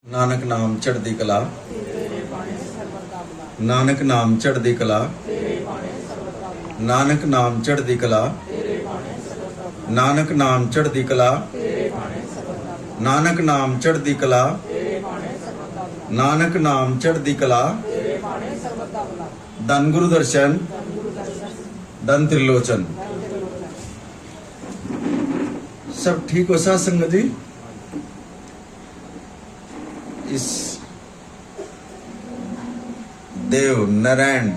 ਨਾਨਕ ਨਾਮ ਚੜ੍ਹਦੀ ਕਲਾ, ਨਾਨਕ ਨਾਮ ਚੜ੍ਹਦੀ ਕਲਾ, ਨਾਨਕ ਨਾਮ ਚੜ੍ਹਦੀ ਕਲਾ, ਨਾਨਕ ਨਾਮ ਚੜ੍ਹਦੀ ਕਲਾ, ਨਾਨਕ ਨਾਮ ਚੜ੍ਹਦੀ ਕਲਾ, ਨਾਨਕ ਨਾਮ ਚੜ੍ਹਦੀ ਕਲਾ। ਧੰਨ ਗੁਰੂ ਦਰਸ਼ਨ, धन त्रिलोचन। सब ठीक हो साथ संगत जी? इस देव नारायण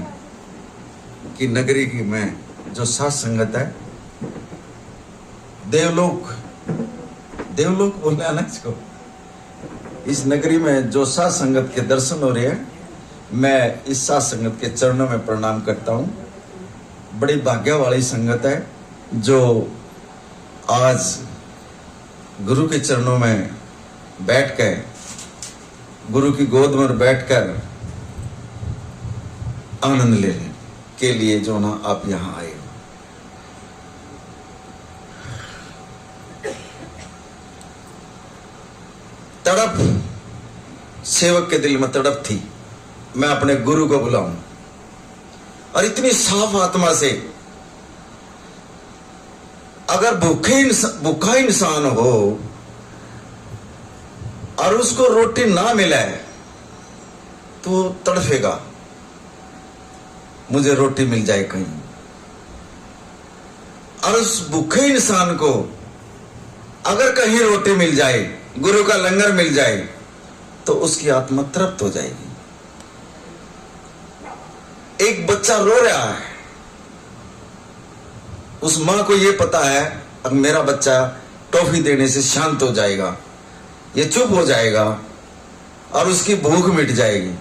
की नगरी की में जो साथ संगत है, देवलोक, देवलोक बोलना है ना इसको। इस नगरी में जो साथ संगत के दर्शन हो रहे हैं, मैं इस साथ संगत के चरणों में प्रणाम करता हूं। बड़ी भाग्य वाली संगत है जो आज गुरु के चरणों में बैठकर, गुरु की गोद में बैठकर आनंद लेने के लिए जो ना आप यहां आए हो। तड़प सेवक के दिल में तड़प थी, मैं अपने गुरु को बुलाऊं, और इतनी साफ आत्मा से अगर भूखा इंसान हो और उसको रोटी ना मिले तो तड़फेगा, मुझे रोटी मिल जाए कहीं। और उस भूखे इंसान को अगर कहीं रोटी मिल जाए, गुरु का लंगर मिल जाए, तो उसकी आत्मा तृप्त हो जाएगी। एक बच्चा रो रहा है, उस मां को यह पता है अब मेरा बच्चा टॉफी देने से शांत हो जाएगा, ये चुप हो जाएगा और उसकी भूख मिट जाएगी।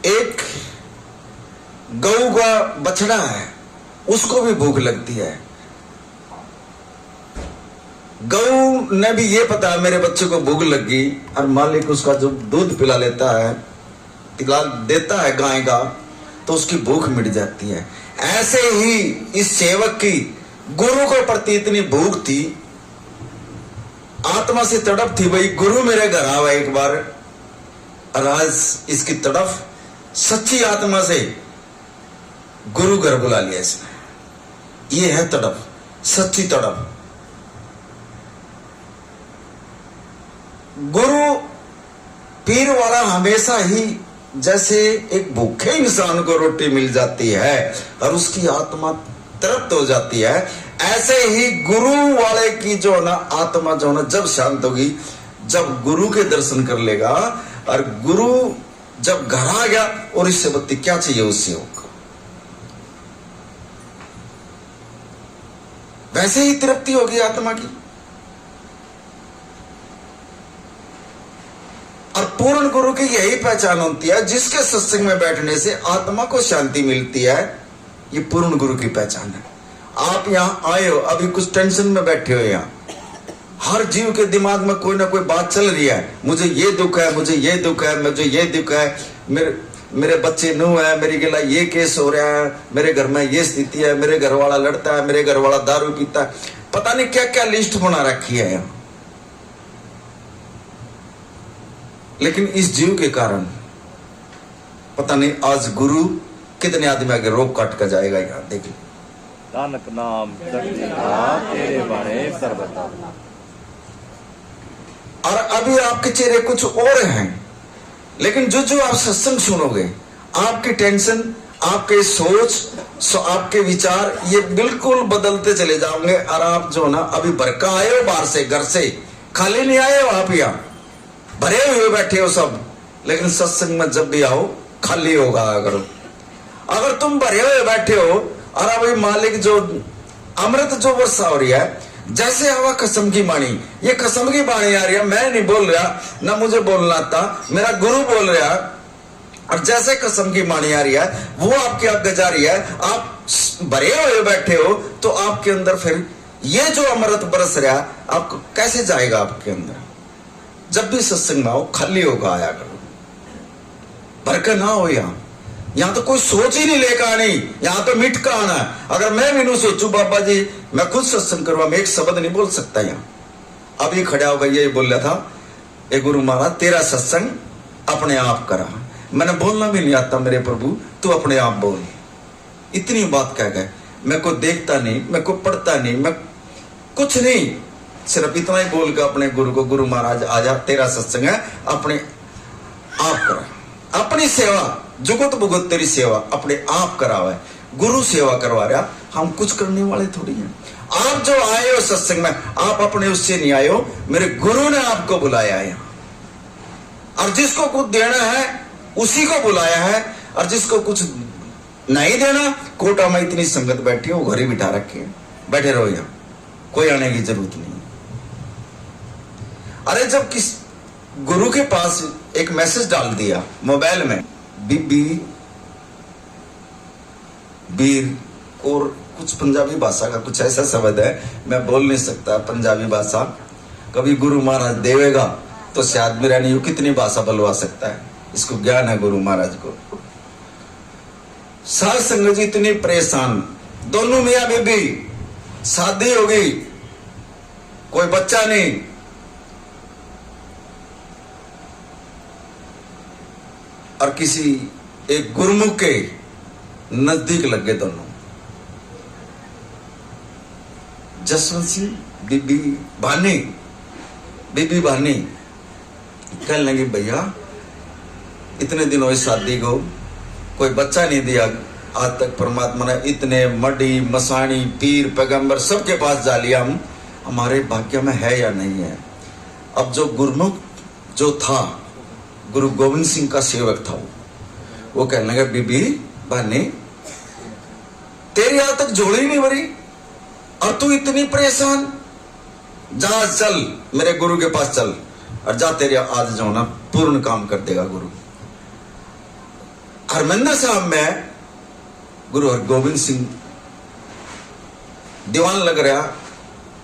एक गऊ का बछड़ा है, उसको भी भूख लगती है। गऊ ने भी ये पता है मेरे बच्चे को भूख लगी, और मालिक उसका जो दूध पिला लेता है, पिला देता है गाय का, तो उसकी भूख मिट जाती है। ऐसे ही इस सेवक की गुरु को प्रति इतनी भूख थी, आत्मा से तड़प थी, भाई गुरु मेरे घर आवा एक बार। और आज इसकी तड़प सच्ची आत्मा से गुरु घर बुला लिया इसने। ये है तड़प, सच्ची तड़प। गुरु पीर वाला हमेशा ही जैसे एक भूखे इंसान को रोटी मिल जाती है और उसकी आत्मा तृप्त हो जाती है, ऐसे ही गुरु वाले की जो ना आत्मा जो ना जब शांत होगी, जब गुरु के दर्शन कर लेगा, और गुरु जब घर आ गया और इससे बत्ती क्या चाहिए उससे होगा, वैसे ही तृप्ति होगी आत्मा की। और पूर्ण गुरु की यही पहचान होती है, जिसके सत्संग में बैठने से आत्मा को शांति मिलती है। ये पूर्ण गुरु की पहचान है। आप यहां आए हो, अभी कुछ टेंशन में बैठे हो, यहां हर जीव के दिमाग में कोई ना कोई बात चल रही है, मुझे ये दुख है, मुझे ये दुख है, मुझे ये दुख है, मेरे बच्चे नू है, मेरी गिला ये केस हो रहा है, मेरे घर में ये स्थिति है, मेरे घर वाला लड़ता है, मेरे घर वाला दारू पीता है, पता नहीं क्या क्या लिस्ट बना रखी है यहां। लेकिन इस जीव के कारण पता नहीं आज गुरु कितने आदमी आगे रोक काट कर जाएगा। यहाँ देखिए, नानक नाम चढ़ती कला, तेरे बाणे सर्वदा। और अभी आपके चेहरे कुछ और हैं, लेकिन जो आप सत्संग सुनोगे, आपकी टेंशन, आपके सोच, आपके विचार ये बिल्कुल बदलते चले जाओगे। और आप जो ना अभी भरका आए हो बाहर से, घर से खाली नहीं आए हो, आप यहाँ भरे हुए बैठे हो सब, लेकिन सत्संग में जब भी आओ खाली होगा। अगर तुम भरे हुए बैठे हो और अभी मालिक जो अमृत जो वर्षा हो रही है, जैसे हवा कसम की बाणी, ये कसम की बाणी आ रही है, मैं नहीं बोल रहा, ना मुझे बोलना था, मेरा गुरु बोल रहा, और जैसे कसम की बाणी आ रही है वो आपके आगे जा रही है, आप भरे हुए बैठे हो, तो आपके अंदर फिर ये जो अमृत बरस रहा है आपको कैसे जाएगा आपके अंदर। जब भी सत्संग में आओ खाली होगा आया करो, भरकर ना हो। यहाँ यहां तो कोई सोच ही नहीं लेकर आनी, यहां तो मिट का आना है। अगर मैं भी नहीं सोचू बाबा जी मैं खुद सत्संग करवा, मैं एक शब्द नहीं बोल सकता। यहां अभी खड़ा होकर यही बोल रहा था, ए गुरु महाराज तेरा सत्संग अपने आप करा, मैंने बोलना भी नहीं आता मेरे प्रभु, तू अपने आप बोल। इतनी बात कह गए, मैं को देखता नहीं, मैं को पढ़ता नहीं, मैं कुछ नहीं, सिर्फ इतना ही बोल के अपने गुरु को, गुरु महाराज आजा तेरा सत्संग है, अपने आप करा। अपनी सेवा जुगत बुगत तेरी सेवा अपने आप करावे, गुरु सेवा करवा रहा, हम कुछ करने वाले थोड़ी हैं। आप जो आए हो सत्संग में, आप अपने उससे नहीं आए हो, मेरे गुरु ने आपको बुलाया है। और जिसको कुछ देना है उसी को बुलाया है, और जिसको कुछ नहीं देना, कोटा में इतनी संगत बैठी हो, घर ही बिठा रखे है, बैठे रहो यहां, कोई आने की जरूरत नहीं। अरे जब किस गुरु के पास एक मैसेज डाल दिया मोबाइल में, बीबी बीर और कुछ पंजाबी भाषा का कुछ ऐसा शब्द है, मैं बोल नहीं सकता पंजाबी भाषा, कभी गुरु महाराज देवेगा तो शायद मेरा नहीं कितनी भाषा बुलवा सकता है, इसको ज्ञान है गुरु महाराज को। साध संगत जी इतनी परेशान, दोनों मियां बीबी, शादी हो गई, कोई बच्चा नहीं, और किसी एक गुरुमुख के नजदीक लग गए दोनों। जसवंत सिंह बीबी भानी कहने लगी भैया इतने दिन हुए शादी को, कोई बच्चा नहीं दिया आज तक, परमात्मा ने इतने मडी मसाणी पीर पैगंबर सबके पास जा लिया, हम हमारे भाग्य में है या नहीं है। अब जो गुरुमुख जो था, गुरु गोविंद सिंह का सेवक था, वो कहने लगा बीबी भानी तेरी आज तक जोड़ी नहीं भरी और तू इतनी परेशान, जा चल मेरे गुरु के पास चल, और जा तेरे आज जो ना पूर्ण काम कर देगा गुरु। हरमंदिर साहब में गुरु हरगोविंद सिंह दीवान लग रहा,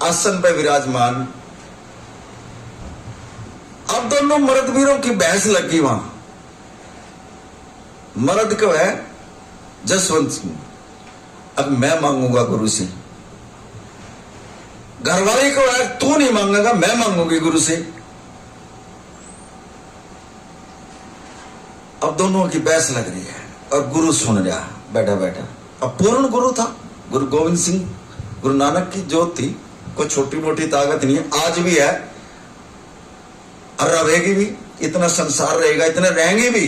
आसन पे विराजमान। अब दोनों मर्द वीरों की बहस लगी वहां। मर्द क्यों है जसवंत सिंह, अब मैं मांगूंगा गुरु से, घरवाली को है तू नहीं मांगेगा मैं मांगूंगी गुरु से। अब दोनों की बहस लग रही है और गुरु सुन रहा बैठा बैठा। अब पूर्ण गुरु था गुरु गोविंद सिंह, गुरु नानक की जोत थी, कोई छोटी मोटी ताकत नहीं है, आज भी है और रहेगी भी, इतना संसार रहेगा, इतने रहेंगे भी।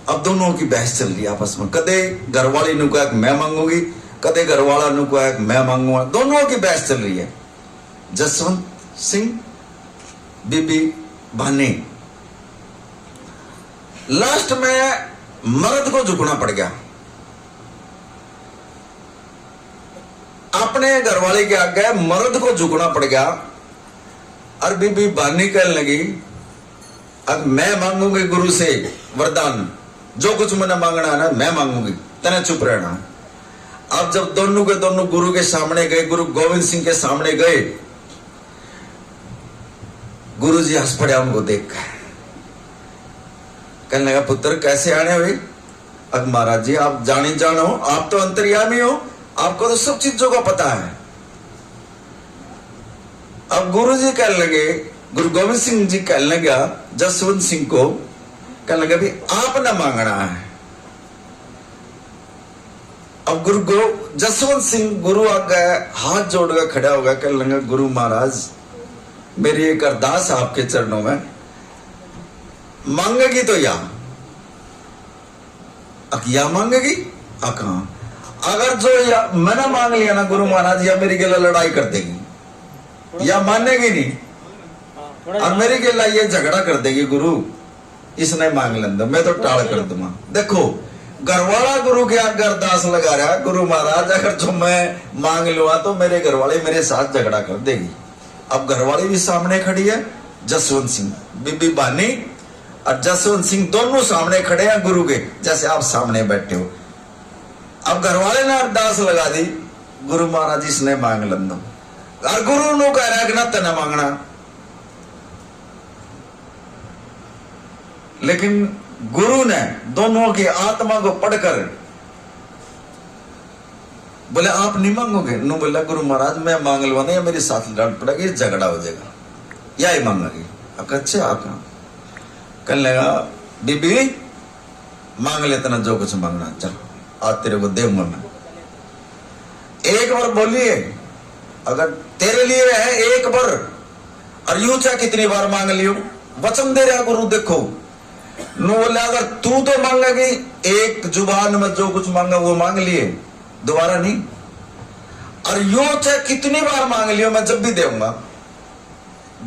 अब दोनों की बहस चल रही है आपस में, कदे घरवाली नु कहा मैं मांगूंगी, कदे घरवाला नु कहा मैं मांगूंगा, दोनों की बहस चल रही है। जसवंत सिंह बीबी भानी, लास्ट में मर्द को झुकना पड़ गया, अपने घरवाले के आगे मर्द को झुकना पड़ गया। और बीबी भानी कहने लगी अब मैं मांगूंगी गुरु से वरदान, जो कुछ मैंने मांगना है ना मैं मांगूंगी, तने चुप रहना। अब जब दोनों के दोनों गुरु के सामने गए, गुरु गोविंद सिंह के सामने गए, गुरु जी हंस पड़े उनको देख, कहने लगा पुत्र कैसे आने हुए। अब महाराज जी आप जानी जानो, आप तो अंतर्यामी हो, आपको तो सब चीजों का पता है। अब गुरु जी कहने लगे, गुरु गोविंद सिंह जी कहने लगा जसवंत सिंह को, कहने लगा भी आप ना मांगना है। अब जसवंत सिंह गुरु आगे हाथ जोड़कर खड़ा होगा, कहने लगा गुरु महाराज मेरी एक अरदास आपके चरणों में, मांगेगी तो या मांगेगी अगर जो या मैंने मांग लिया ना गुरु महाराज, या मेरी गला लड़ाई कर देगी या मानेगी नहीं, और मेरी गला ये झगड़ा कर देगी गुरु इसने मांग लेंगे मैं तो टाल कर दूंगा। देखो घरवाला गुरु के आगे अरदास लगा रहा है, गुरु महाराज अगर जो मैं मांग लूंगा तो मेरे घरवाले मेरे साथ झगड़ा कर देगी। अब घरवाली भी सामने खड़ी है, जसवंत सिंह बीबी बानी और जसवंत सिंह दोनों सामने खड़े हैं गुरु के, जैसे आप सामने बैठे हो। अब घरवाले ने अरदास लगा दी, गुरु महाराज इसने मांग लेंगे, और गुरु नो कह रहा है कि ना तेना मांगना। लेकिन गुरु ने दोनों की आत्मा को पढ़कर बोले आप नहीं मांगोगे? नु बोला गुरु महाराज मैं मांग लवा नहीं, मेरे साथ लड़ पड़ेगी, झगड़ा हो जाएगा, या ही मांगेगी। अच्छे आप कहने लगा बीबी मांग ले इतना जो कुछ मांगना, चल आज तेरे को दूंगा मैं। एक बार बोलिए, अगर तेरे लिए है एक बार, और यूं चाहे कितनी बार मांग लियो, वचन दे रहा गुरु। देखो नु बोला अगर तू तो मांगेगी, एक जुबान में जो कुछ मांगा वो मांग लिए, दोबारा नहीं, और यूं चाहे कितनी बार मांग लियो मैं जब भी दूंगा।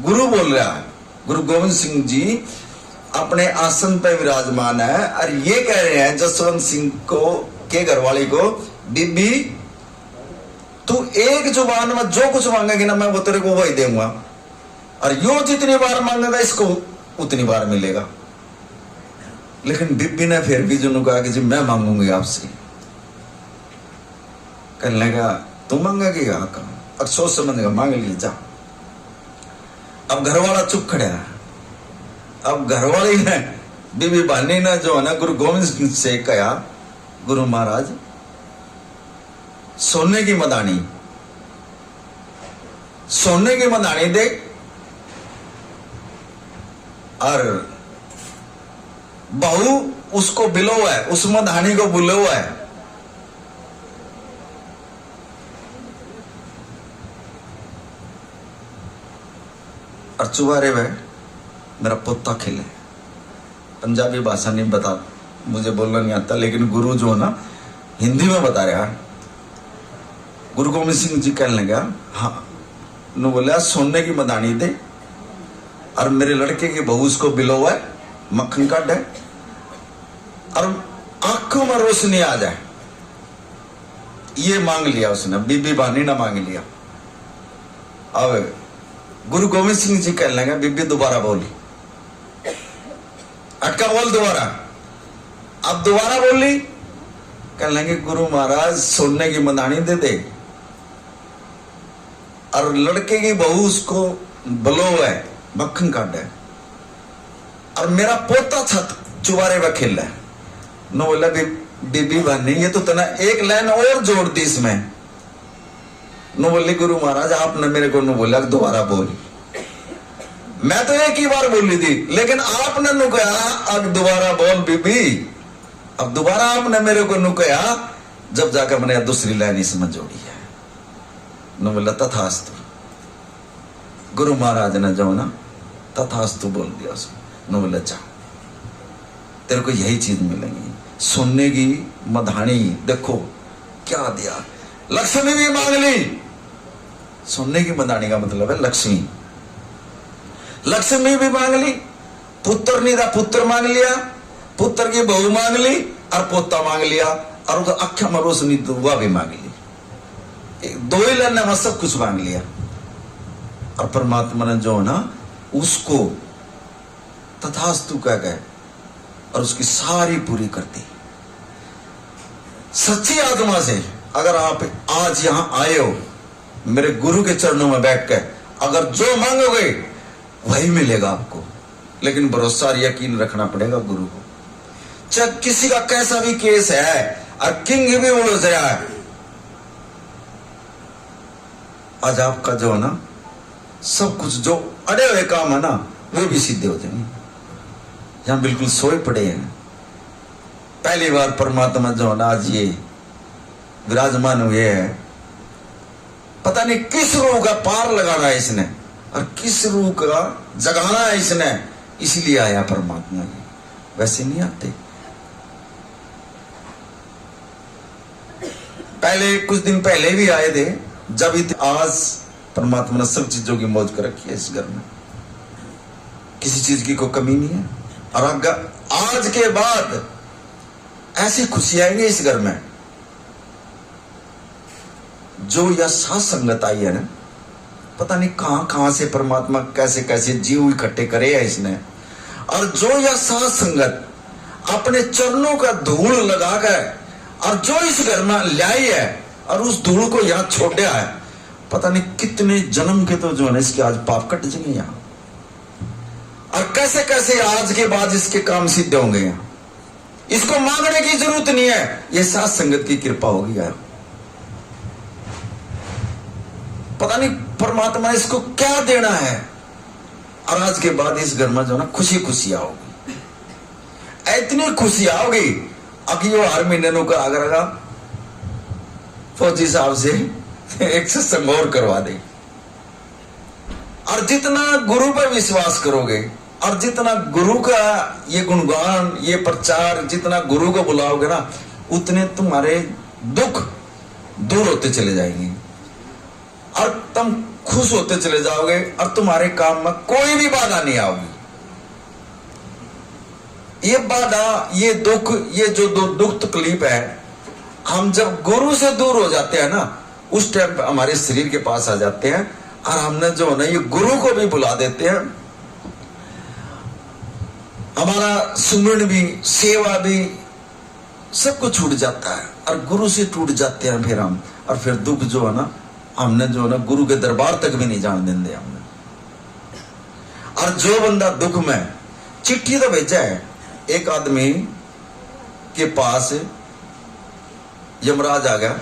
गुरु बोल रहा है, गुरु गोविंद सिंह जी अपने आसन पर विराजमान है और ये कह रहे हैं जसवंत सिंह को के घरवाली को, बीबी तू एक जुबान में जो कुछ मांगेगी ना मैं वो तेरे को वही दूंगा, और यूं जितनी बार मांगेगा इसको उतनी बार मिलेगा। लेकिन बीबी ने फिर भी जो कहा कि जी मैं मांगूंगी आपसे। कहने लगा तू मांगेगी? अब सोच समझ का मांग ली जा। अब घरवाला चुप खड़ा है। अब घरवाली ने बीबी बानी ने जो है ना गुरु गोविंद सिंह से कहा, गुरु महाराज सोने की मदानी, सोने की मदानी दे, और बहू उसको बिलो है, उस मदानी को बुलो है। और चुबारे वह मेरा पोता खिले। पंजाबी भाषा नहीं बता, मुझे बोलना नहीं आता, लेकिन गुरु जो है ना हिंदी में बता रहा है। गुरु गोविंद सिंह जी कहने लगा हाँ, नु बोला सोने की मदानी दे, और मेरे लड़के की बहू उसको बिलो है, मक्खन काट है, और आंखों में रोशनी आ जाए। ये मांग लिया उसने, बीबी बानी ने मांग लिया। अब गुरु गोविंद सिंह जी कहने लगे बीबी दोबारा बोली, अटका बोल दोबारा। अब दोबारा बोली, कहने लगे गुरु महाराज सोने की मदानी दे दे, और लड़के की बहू उसको बलो है, मक्खन काट है, और मेरा पोता छत चुबारे में खेल है। नो बोला बीबी बानी ये तो तना एक लाइन और जोड़ दी इसमें। नो बोली गुरु महाराज आपने मेरे को नो बोला दोबारा बोल। मैं तो एक ही बार बोली थी, लेकिन आपने नु कहा अब दोबारा बोल बीबी। अब दोबारा आपने मेरे को नु कहा, जब जाकर मैंने दूसरी लाइन इसमें जोड़ी है। नो बोला तथास्तु। गुरु महाराज ने जो ना तथास्तु बोल दिया उसको। नो बोला जा तेरे को यही चीज मिलेगी, सोने की मधानी। देखो क्या दिया, लक्ष्मी भी मांग ली। सोने की मदानी का मतलब है लक्ष्मी। लक्ष्मी भी मांग ली, पुत्र नहीं था पुत्र मांग लिया, पुत्र की बहू मांग ली, और पोता मांग लिया, और उसका अख्या में रोशनी दुआ भी मांग ली। दो ही लाइन में सब कुछ मांग लिया, और परमात्मा ने जो है ना उसको तथास्तु कह गए और उसकी सारी पूरी कर दी। सच्ची आत्मा से अगर आप आज यहां आए हो मेरे गुरु के चरणों में बैठ कर, अगर जो मांगोगे वही मिलेगा आपको। लेकिन भरोसा और यकीन रखना पड़ेगा गुरु को। चाहे किसी का कैसा भी केस है, और किंग भी उलझ रहा है, आज आपका जो है ना सब कुछ जो अड़े हुए काम है ना वो भी सीधे हो जाएंगे। यहां बिल्कुल सोए पड़े हैं। पहली बार परमात्मा जो है ना आज ये विराजमान हुए हैं। पता नहीं किस रूह का पार लगाना है इसने, और किस रूह का जगाना है इसने, इसलिए आया परमात्मा। वैसे नहीं आते। पहले कुछ दिन पहले भी आए थे, जब आज परमात्मा ने सब चीजों की मौज कर रखी है इस घर में। किसी चीज की कोई कमी नहीं है। और आज के बाद ऐसी खुशी आएंगे इस घर में। जो यह साथ संगत आई है ना, पता नहीं कहां कहां से परमात्मा कैसे कैसे जीव इकट्ठे करे है इसने। और जो यह साथ संगत अपने चरणों का धूल लगाकर और जो इस घर में लाई है और उस धूल को यहां छोड़ा है, पता नहीं कितने जन्म के तो जो है इसके आज पाप कट जाएंगे यहां। और कैसे कैसे आज के बाद इसके काम सिद्ध होंगे यहां। इसको मांगने की जरूरत नहीं है, ये साथ संगत की कृपा होगी यार। पता नहीं परमात्मा इसको क्या देना है। और आज के बाद इस घर में जो ना खुशी खुशी आओगी, इतनी खुशी आओगी अभी वो हर महीने का आगरा फौजी साहब से एक सत्संग और करवा दे। और जितना गुरु पर विश्वास करोगे और जितना गुरु का ये गुणगान, ये प्रचार, जितना गुरु को बुलाओगे ना, उतने तुम्हारे दुख दूर होते चले जाएंगे और तुम खुश होते चले जाओगे और तुम्हारे काम में कोई भी बाधा नहीं आओगी। ये बाधा, ये दुख, ये जो दुख तकलीफ है, हम जब गुरु से दूर हो जाते हैं ना, उस टाइम पे हमारे शरीर के पास आ जाते हैं और हमने जो है ना ये गुरु को भी बुला देते हैं। हमारा सुमरण भी, सेवा भी, सब कुछ छूट जाता है और गुरु से टूट जाते हैं फिर हम। और फिर दुख जो है ना, हमने जो है ना गुरु के दरबार तक भी नहीं जान देंगे हमने। और जो बंदा दुख में, चिट्ठी तो भेजा है एक आदमी के पास, यमराज आ गया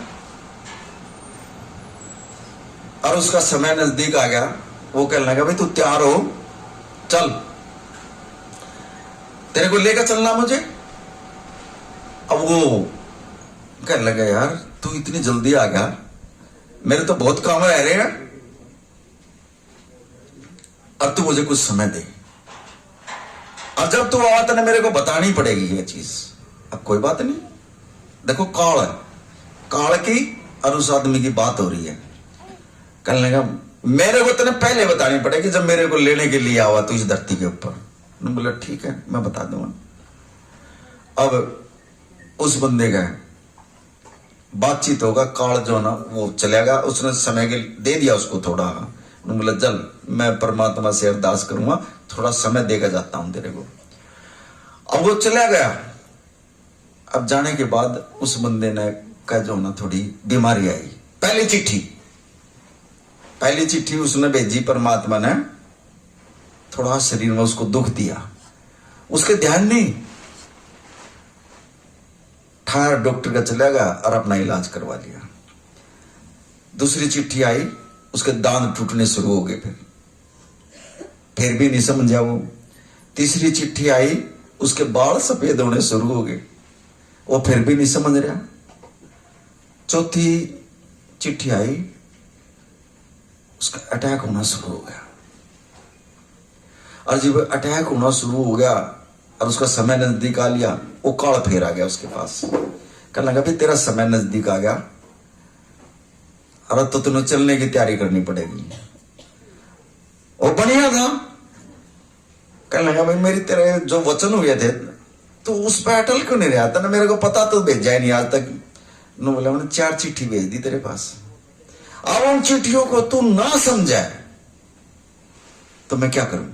और उसका समय नजदीक आ गया। वो कहने लगा भाई तू तैयार हो, चल तेरे को लेकर चलना मुझे। अब वो कहने लगा यार तू इतनी जल्दी आ गया, मेरे तो बहुत काम रह रहे हैं, अब तू मुझे कुछ समय दे। और जब तू आवा तो मेरे को बतानी पड़ेगी ये चीज। अब कोई बात नहीं, देखो काल है, काल की और उस आदमी की बात हो रही है। कहने लगा मेरे को तेने पहले बतानी पड़ेगी जब मेरे को लेने के लिए आवा तू इस धरती के ऊपर। उन्होंने बोला ठीक है मैं बता दूंगा। अब उस बंदे का बातचीत होगा, काल जो ना वो चलेगा, उसने समय के दे दिया उसको थोड़ा। उन्होंने बोला चल मैं परमात्मा से अरदास करूंगा, थोड़ा समय देकर जाता हूं तेरे को। अब वो चला गया। अब जाने के बाद उस बंदे ने का जो ना थोड़ी बीमारी आई। पहली चिट्ठी उसने भेजी, परमात्मा ने थोड़ा शरीर में उसको दुख दिया, उसके ध्यान नहीं, ठार डॉक्टर का चला गया और अपना इलाज करवा लिया। दूसरी चिट्ठी आई, उसके दांत टूटने शुरू हो गए, फिर भी नहीं समझा वो। तीसरी चिट्ठी आई, उसके बाल सफेद होने शुरू हो गए, वो फिर भी नहीं समझ रहा। चौथी चिट्ठी आई, उसका अटैक होना शुरू हो गया। और जब अटैक होना शुरू हो गया और उसका समय नजदीक आ लिया, वो काल फिर आ गया उसके पास। कहने लगा भाई तेरा समय नजदीक आ गया और तो तुम्हें चलने की तैयारी करनी पड़ेगी। वो बढ़िया था। कहने लगा भाई मेरी तेरे जो वचन हुए थे तो उस पर अटल क्यों नहीं रहा था ना, मेरे को पता तो भेजा ही नहीं आज तक। उन्होंने बोला मैंने 4 चिट्ठी भेज दी तेरे पास, अब उन चिट्ठियों को तू ना समझा तो मैं क्या करूं।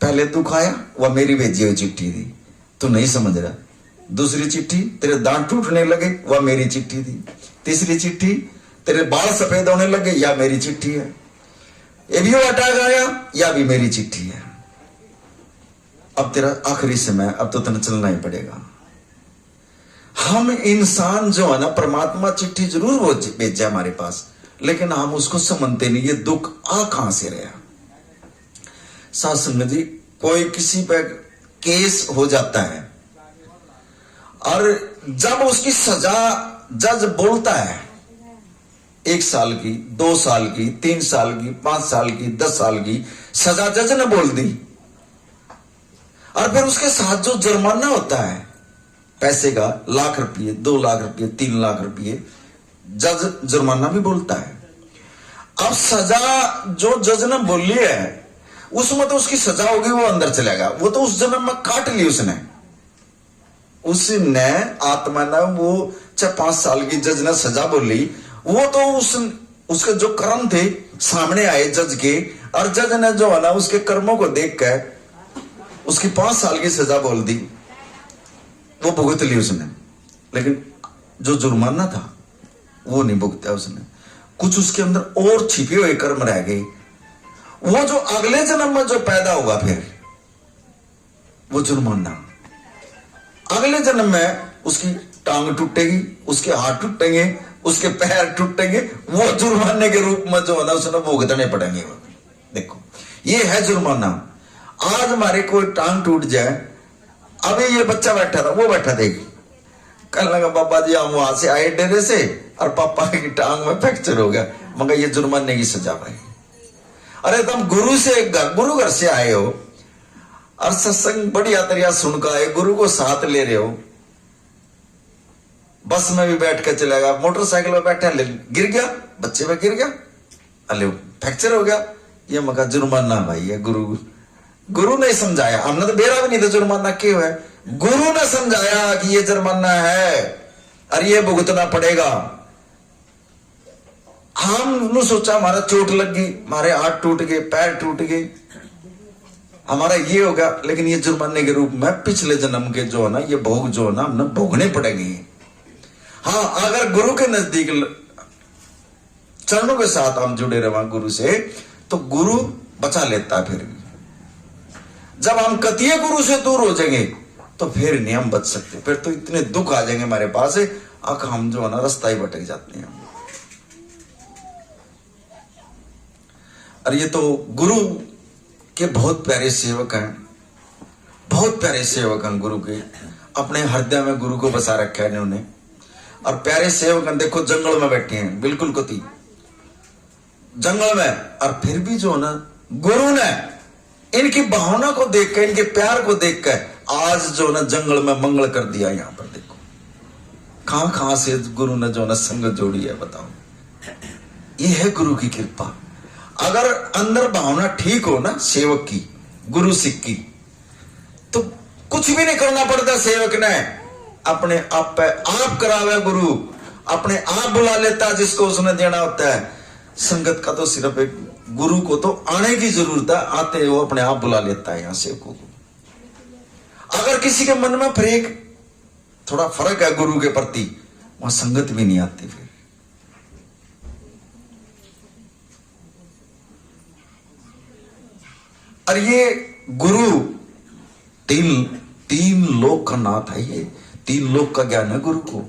पहले दुख आया, वह मेरी भेजी हुई चिट्ठी थी, तू नहीं समझ रहा। दूसरी चिट्ठी तेरे दांत टूटने लगे, वह मेरी चिट्ठी थी। तीसरी चिट्ठी तेरे बाल सफेद होने लगे, या मेरी चिट्ठी है। ये भी वो अटैक आया, या भी मेरी चिट्ठी है। अब तेरा आखिरी समय, अब तो तेने चलना ही पड़ेगा। हम इंसान जो है ना, परमात्मा चिट्ठी जरूर भेजा हमारे पास, लेकिन हम उसको समझते नहीं। ये दुख आ कहां से रहा। साथ संगत जी, कोई किसी पे केस हो जाता है और जब उसकी सजा जज बोलता है 1 साल की, 2 साल की, 3 साल की, 5 साल की, 10 साल की सजा जज ने बोल दी, और फिर उसके साथ जो जुर्माना होता है पैसे का, लाख रुपये, 2 लाख रुपये, 3 लाख रुपये, जज जुर्माना भी बोलता है। अब सजा जो जज ने बोली है उसमें तो उसकी सजा होगी, वो अंदर चलेगा, वो तो उस जन्म में काट ली उसने आत्मा ने, वो 5 साल की जज ने सजा बोली, वो तो उसके जो कर्म थे सामने आए जज के, और जज ने जो है ना उसके कर्मों को देख कर उसकी 5 साल की सजा बोल दी, वो भुगत ली उसने। लेकिन जो जुर्माना था वो नहीं भुगता उसने, कुछ उसके अंदर और छिपे हुए कर्म रह गए। वो जो अगले जन्म में जो पैदा होगा फिर वो जुर्माना, अगले जन्म में उसकी टांग टूटेगी, उसके हाथ टूटेंगे, उसके पैर टूटेंगे, वो जुर्माने के रूप में जो है ना उसने भुगतने पड़ेंगे। देखो ये है जुर्माना। आज हमारे कोई टांग टूट जाए, अभी ये बच्चा बैठा था, वो बैठा देख, कहने लगा बाबा जी हम वहां से आए डेरे से और पापा की टांग में फ्रैक्चर हो गया, मगर ये जुर्माने की सजा भाई। अरे तुम गुरु घर से आए हो और सत्संग बढ़िया तरिया सुनकर आए, गुरु को साथ ले रहे हो, बस में भी बैठ कर चलेगा, मोटरसाइकिल में बैठा गिर गया, बच्चे पे गिर गया, अले फ्रैक्चर हो गया, ये मगा जुर्माना भाई। ये गुरु ने समझाया, हमने तो बेरा भी नहीं था जुर्माना क्यों है, गुरु ने समझाया कि ये जुर्माना है और ये भुगतना पड़ेगा। हमने सोचा हमारा चोट लग गई, हमारे हाथ टूट गए, पैर टूट गए, हमारा ये हो गया, लेकिन ये जुर्माने के रूप में पिछले जन्म के जो है ना ये भोग जो है ना हमने भोगने पड़ेंगे। हाँ अगर गुरु के नजदीक चरणों के साथ हम जुड़े रहे गुरु से, तो गुरु बचा लेता है। फिर भी जब हम कतिये गुरु से दूर हो जाएंगे तो फिर नहीं हम बच सकते, फिर तो इतने दुख आ जाएंगे हमारे पास, हम जो है ना रास्ता ही भटक जाते हैं। और ये तो गुरु के बहुत प्यारे सेवक हैं, बहुत प्यारे सेवक हैं गुरु के, अपने हृदय में गुरु को बसा रखा है इन्होंने। और प्यारे सेवक हैं, देखो जंगल में बैठे हैं, बिल्कुल कति जंगल में, और फिर भी जो ना गुरु ने इनकी भावना को देखकर, इनके प्यार को देखकर आज जो ना जंगल में मंगल कर दिया। यहां पर देखो कहां कहां से गुरु ने जो ना संगत जोड़ी है, बताओ। ये है गुरु की कृपा। अगर अंदर भावना ठीक हो ना सेवक की, गुरु सिख की, तो कुछ भी नहीं करना पड़ता सेवक ने, अपने आप पे आप करावे गुरु, अपने आप बुला लेता जिसको उसने देना होता है। संगत का तो सिर्फ एक गुरु को तो आने की जरूरत है, आते वो अपने आप बुला लेता है यहां सेवकों को। अगर किसी के मन में फिर थोड़ा फर्क है गुरु के प्रति, वहां संगत भी नहीं आती। फिर और ये गुरु तीन लोक का नाथ है, ये 3 लोक का ज्ञान है गुरु को,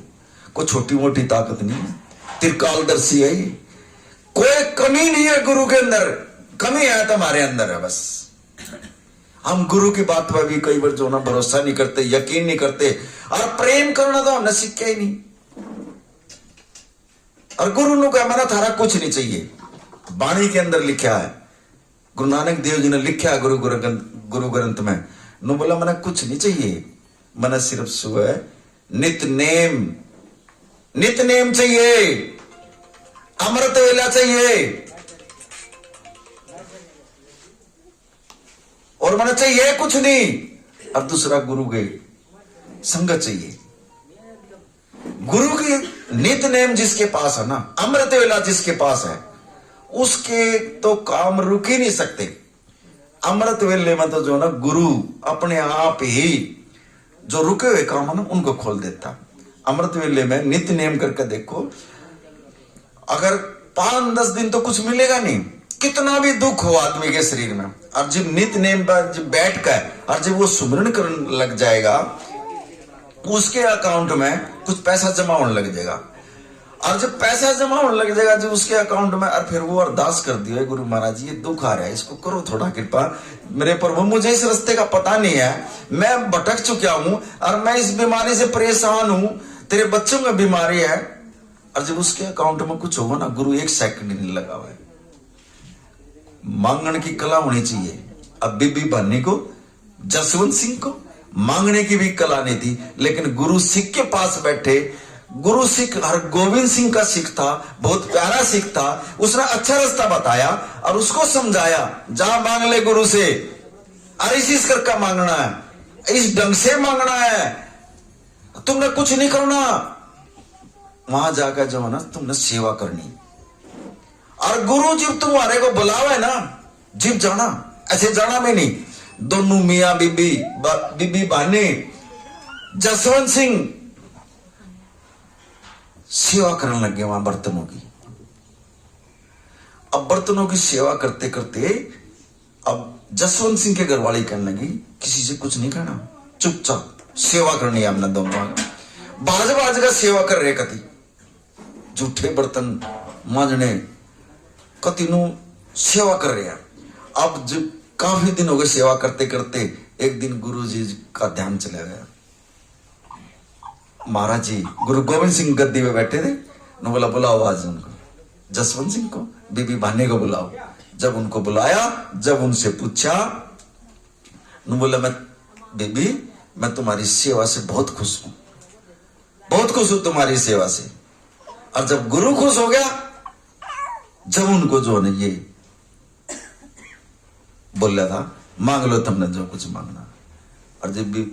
कोई छोटी मोटी ताकत नहीं है, त्रिकालदर्शी है ये, कोई कमी नहीं है गुरु के अंदर, कमी है तो हमारे अंदर है बस। हम गुरु की बात पर भी कई बार जो ना भरोसा नहीं करते, यकीन नहीं करते, और प्रेम करना तो हमने सीखा ही नहीं। और गुरु ने कहा मैंने थारा कुछ नहीं चाहिए, वाणी के अंदर लिखा है, गुरु नानक देव जी ने लिखा है गुरु ग्रंथ में, नो बोला मैंने कुछ नहीं चाहिए, मैंने सिर्फ सुबह नित नेम चाहिए, अमृत वेला चाहिए, और मैंने चाहिए कुछ नहीं। और दूसरा गुरु के संगत चाहिए। गुरु की नित नेम जिसके पास है ना, अमृत वेला जिसके पास है, उसके तो काम रुक ही नहीं सकते। अमृत वेले में तो जो ना गुरु अपने आप ही जो रुके हुए काम है ना उनको खोल देता। अमृत वेले में नित्य नेम करके देखो, अगर 5-10 दिन तो कुछ मिलेगा नहीं, कितना भी दुख हो आदमी के शरीर में, और जब नित्य नेम पर जब बैठ कर और जब वो सुमरण करने लग जाएगा, उसके अकाउंट में कुछ पैसा जमा होने लग जाएगा। और जब पैसा जमा होने लग जाएगा जब उसके अकाउंट में, और फिर वो अरदास कर दिया गुरु महाराज ये दुख आ रहा है, इसको करो थोड़ा कृपा मेरे प्रभु, मुझे इस रास्ते का पता नहीं है, मैं भटक चुका हूं और मैं इस बीमारी से परेशान हूं, तेरे बच्चों में बीमारी है। और जब उसके अकाउंट में कुछ होगा ना, गुरु 1 सेकंड नहीं लगा हुआ है। मांगने की कला होनी चाहिए। अब बीबी भानी को, जसवंत सिंह को मांगने की भी कला नहीं थी, लेकिन गुरु सिख के पास बैठे, गुरु सिख हरगोविंद सिंह का सिख था, बहुत प्यारा सिख था, उसने अच्छा रास्ता बताया और उसको समझाया, जा मांग ले गुरु से, अरे इस करके मांगना है, इस ढंग से मांगना है, तुमने कुछ नहीं करना, वहां जाकर जो है ना तुमने सेवा करनी। और गुरु जब तुम्हारे को बुलावे ना, जब जाना, ऐसे जाना में नहीं। दोनों मियां बीबी भानी, जसवंत सिंह सेवा करने लगे वहां बर्तनों की। अब बर्तनों की सेवा करते करते अब जसवंत सिंह के घरवाली कहने लगी किसी से कुछ नहीं कहना, चुपचाप सेवा करनी है हमने दोनों बाज बाज का सेवा कर रहे कति जूठे बर्तन मांजने कति नु सेवा कर रहे हैं। अब जब काफी दिन हो गए सेवा करते करते एक दिन गुरु जी का ध्यान चला गया। महाराज जी गुरु गोविंद सिंह गद्दी में बैठे थे न, बोला बुलाओ आज उनको, जसवंत सिंह को, बीबी भाने को बुलाओ। जब उनको बुलाया, जब उनसे पूछा न, बोला मैं बीबी मैं तुम्हारी सेवा से बहुत खुश हूं, बहुत खुश हूं तुम्हारी सेवा से। और जब गुरु खुश हो गया, जब उनको जो ने ये बोल रहा था मांग लो तुमने जो कुछ मांगना। और जब भी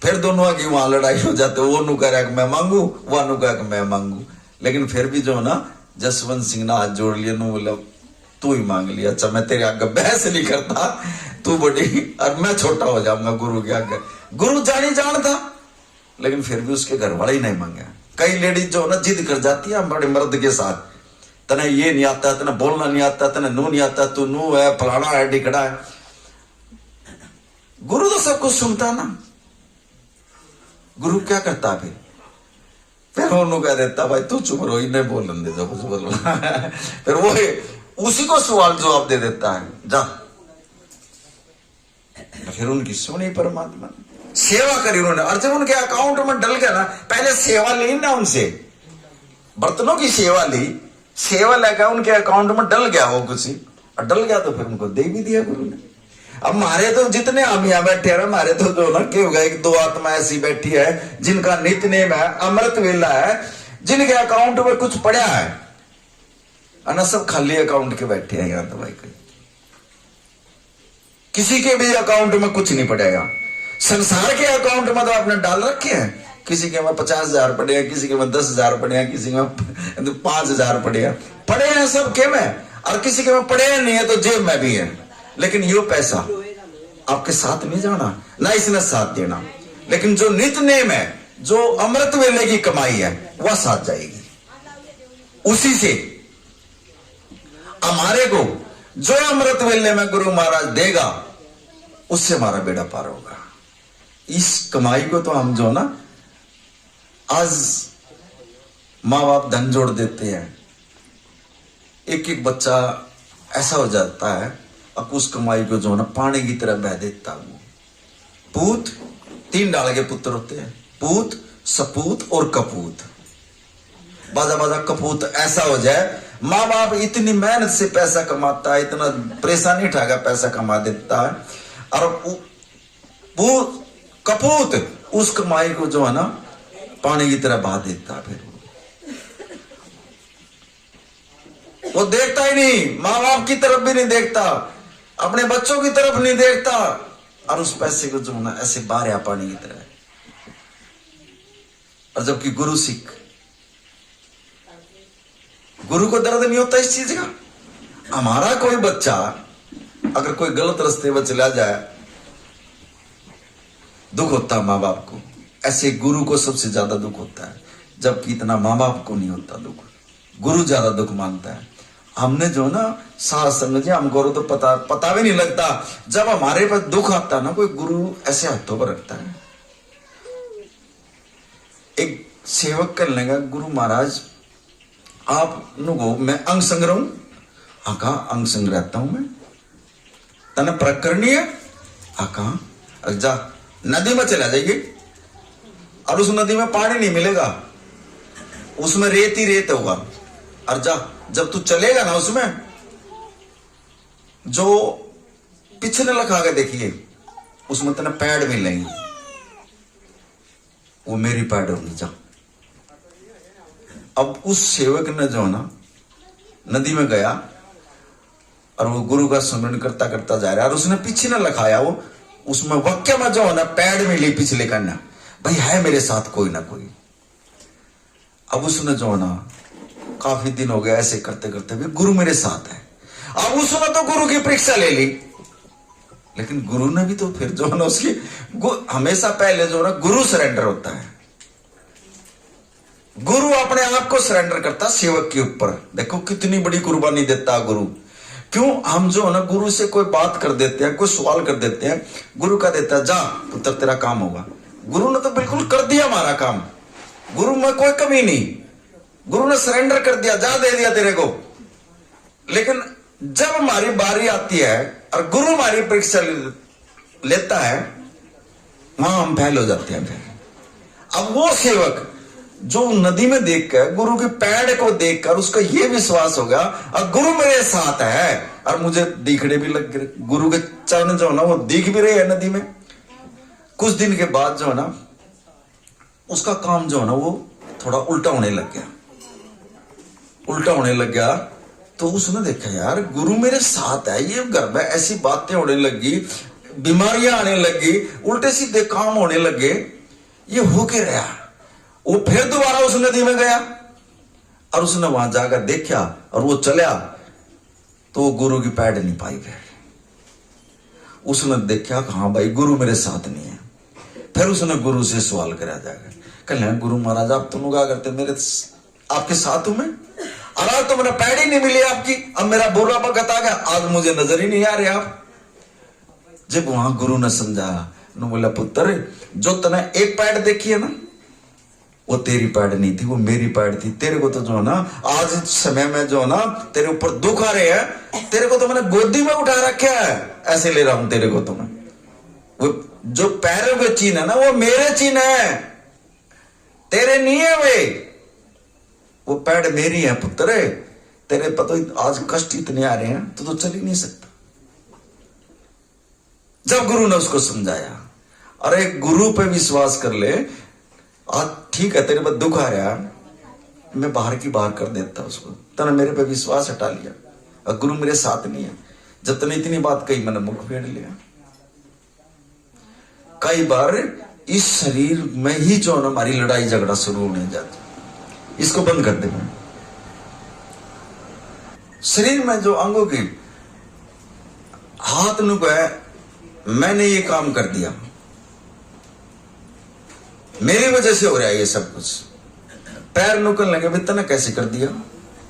फिर दोनों की वहां लड़ाई हो जाते, वो नु कह रहा कि मैं मांगू, वो नु कह कि मैं मांगू। लेकिन फिर भी जो ना जसवंत सिंह ने हाथ जोड़ लिया, नु बोला तू ही मांग लिया, अच्छा मैं तेरे आगे बहस नहीं करता, तू बड़ी और मैं छोटा हो जाऊंगा गुरु के आगे। गुरु जानी जान था, लेकिन फिर भी उसके घर वाले ही नहीं मांगे। कई लेडीज जो ना जिद कर जाती है बड़े मर्द के साथ, तने ये नहीं आता, तने बोलना नहीं आता, तने नू नहीं आता, तू नू है, फलाना है, डिकड़ा है। गुरु तो सब कुछ सुनता ना। गुरु क्या करता फिर उन्होंने कह देता भाई तू चुप रहो, इन्हें बोलन दे जो कुछ बोलना। फिर वो उसी को सवाल जवाब दे देता है, जा। फिर उनकी सुनी परमात्मा ने, सेवा करी उन्होंने। और जब उनके अकाउंट में डल गया ना, पहले सेवा ली ना उनसे, बर्तनों की सेवा ली, सेवा लगा उनके अकाउंट में डल गया वो कुछ, और डल गया तो फिर उनको दे भी दिया गुरु ने। अब मारे तो जितने हम यहाँ बैठे हैं, मारे तो जो ना क्या होगा, एक दो आत्मा ऐसी बैठी है जिनका नित्यनेम है, अमृत वेला है, जिनके अकाउंट में कुछ पड़ा है, और सब खाली अकाउंट के बैठे हैं यहाँ। तो भाई किसी के भी अकाउंट में कुछ नहीं पड़ेगा। संसार के अकाउंट में तो आपने डाल रखे हैं, किसी के में 50,000 पड़े हैं, किसी के में 10,000 पड़े हैं, किसी के में 5,000 पड़े हैं, पड़े हैं सब के में। और किसी के में पड़े नहीं है तो जेब में भी है, लेकिन यो पैसा आपके साथ नहीं जाना, ना इसने साथ देना। लेकिन जो नित्य नेम है, जो अमृत वेले की कमाई है, वह साथ जाएगी। उसी से हमारे को जो अमृत वेले में गुरु महाराज देगा, उससे हमारा बेड़ा पार होगा। इस कमाई को तो हम जो ना आज माँ बाप धन जोड़ देते हैं, एक एक बच्चा ऐसा हो जाता है, अब उस कमाई को जो ना पानी की तरह बह देता वो। पूत 3 डाल के पुत्र होते हैं, पूत, सपूत और कपूत। बाजा बाजा कपूत ऐसा हो जाए, माँ बाप इतनी मेहनत से पैसा कमाता है, इतना परेशानी उठाकर पैसा कमा देता है, और कपूत उस कमाई को जो है ना पानी की तरह बहा देता है। फिर वो देखता ही नहीं, माँ बाप की तरफ भी नहीं देखता, अपने बच्चों की तरफ नहीं देखता, और उस पैसे को जो ना ऐसे बाहर पानी की तरह। और जबकि गुरु सिख, गुरु को दर्द नहीं होता इस चीज का। हमारा कोई बच्चा अगर कोई गलत रास्ते पर चला जाए, दुख होता माँ बाप को, ऐसे गुरु को सबसे ज्यादा दुख होता है। जबकि इतना माँ बाप को नहीं होता दुख, गुरु ज्यादा दुख मानता है। हमने जो ना सास समझे, हमको तो पता भी नहीं लगता, जब हमारे पास दुख आता ना, कोई गुरु ऐसे हाथों पर रखता है। एक सेवक कर लेगा, गुरु महाराज आप नुगो मैं अंग संग रहूं, आका अंग संग रहता हूं मैं, तने प्रकरणी है आका, जा नदी में चला जाइए, और उस नदी में पानी नहीं मिलेगा, उसमें रेत ही रेत होगा। और जा जब तू चलेगा ना, उसमें जो पिछले लगा के देखिए, उसमें तेना पैड मिलेंगे, वो मेरी पैड होगी, जा। अब उस सेवक ने जो ना नदी में गया, और वो गुरु का स्मरण करता करता जा रहा है, और उसने पीछे न लखाया, वो उसमें वाक्य में जो है ना पैड मिली पिछले करना, भाई है मेरे साथ कोई ना कोई। अब उसने जो है ना काफी दिन हो गया ऐसे करते करते भी गुरु मेरे साथ है। अब उसने तो गुरु की परीक्षा ले ली, लेकिन गुरु ने भी तो फिर जो है ना उसकी हमेशा पहले जो है ना गुरु सरेंडर होता है। गुरु अपने आप को सरेंडर करता सेवक के ऊपर। देखो कितनी बड़ी कुर्बानी देता गुरु, क्यों हम जो है ना गुरु से कोई बात कर देते हैं, कोई सवाल कर देते हैं, गुरु का देता है जा पुत्र तेरा काम होगा। गुरु ने तो बिल्कुल कर दिया हमारा काम, गुरु में कोई कमी नहीं, गुरु ने सरेंडर कर दिया, जा दे दिया तेरे को। लेकिन जब हमारी बारी आती है और गुरु हमारी परीक्षा लेता है, वहां हम फेल हो जाते हैं। फिर अब वो सेवक जो नदी में देखकर गुरु के पैर को देखकर उसका ये विश्वास होगा और गुरु मेरे साथ है और मुझे दिखने भी लग गए, गुरु के चरण जो है ना वो दिख भी रहे हैं नदी में। कुछ दिन के बाद जो है ना उसका काम जो है ना वो थोड़ा उल्टा होने लग गया, उल्टा होने लग गया। तो उसने देखा यार गुरु मेरे साथ है, ये घर में ऐसी बातें होने लगी, बीमारियां आने लगी, उल्टे सीधे काम होने लगे, ये हो के रहा। वो फिर दोबारा उस नदी में गया और उसने वहां जाकर देखा और वो चला तो वो गुरु की पैड नहीं पाई। फिर उसने देखा हाँ भाई गुरु मेरे साथ नहीं है। फिर उसने गुरु से सवाल करा जाकर, कल गुरु महाराज आप तुम क्या करते, मेरे आपके साथ हूं मैं, और तो मेरा पैड ही नहीं मिली आपकी, अब मेरा बुरा वक्त आ गया, आज मुझे नजर ही नहीं आ रहे आप। जब वहां गुरु ने समझा, बोला पुत्र जो तने एक पैड देखी है ना वो तेरी पैड नहीं थी, वो मेरी पैड थी। तेरे को तो जो है ना आज इस समय में जो है ना तेरे ऊपर दुख आ रहे हैं, तेरे को तो मैंने गोदी में उठा रखा है, ऐसे ले रहा हूं तेरे को। तो मैं वो जो पैरों के चिन्ह है ना वो मेरे चिन्ह है, तेरे नहीं है वे, वो पैड मेरी है पुत्र। तेरे पता आज कष्ट इतने आ रहे हैं तो चल ही नहीं सकता। जब गुरु ने उसको समझाया, अरे गुरु पे विश्वास कर ले, आज ठीक है तेरे पर दुख आ रहा है, मैं बाहर की बाहर कर देता उसको, तने मेरे पे विश्वास हटा लिया और गुरु मेरे साथ नहीं है। जब तने इतनी बात कही मैंने मुख फेर लिया। कई बार इस शरीर में ही जो है हमारी लड़ाई झगड़ा शुरू होने जाती, इसको बंद कर दे। शरीर में जो अंगों की हाथ नु है, मैंने ये काम कर दिया, मेरी वजह से हो रहा है ये सब कुछ। पैर नुकल लगे भी तने कैसे कर दिया,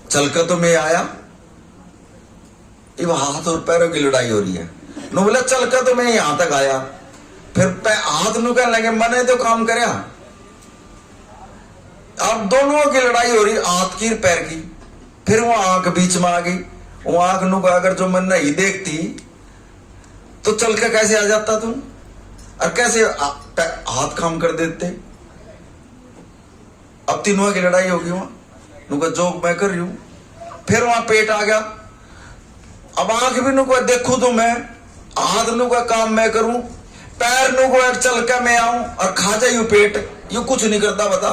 चल कर तो मैं आया, ये हाथ और पैरों की लड़ाई हो रही है। नु बोला चल कर तो मैं यहां तक आया, फिर हाथ नुकल लगे मैंने तो काम करया। अब दोनों की लड़ाई हो रही, हाथ की पैर की। फिर वो आंख बीच में आ गई, वो आंख नुक अगर जो मन नहीं देखती तो चल कर कैसे आ जाता तुम, और कैसे हाथ काम कर देते। अब तीनों की लड़ाई होगी वहां, नुका जो मैं कर रही हूं। फिर वहां पेट आ गया, अब आंख भी नुका देखू तो मैं, हाथ नुका काम मैं करूं, पैर नुका चल कर मैं आऊं और खा जाइयो पेट, यू कुछ नहीं करता बता।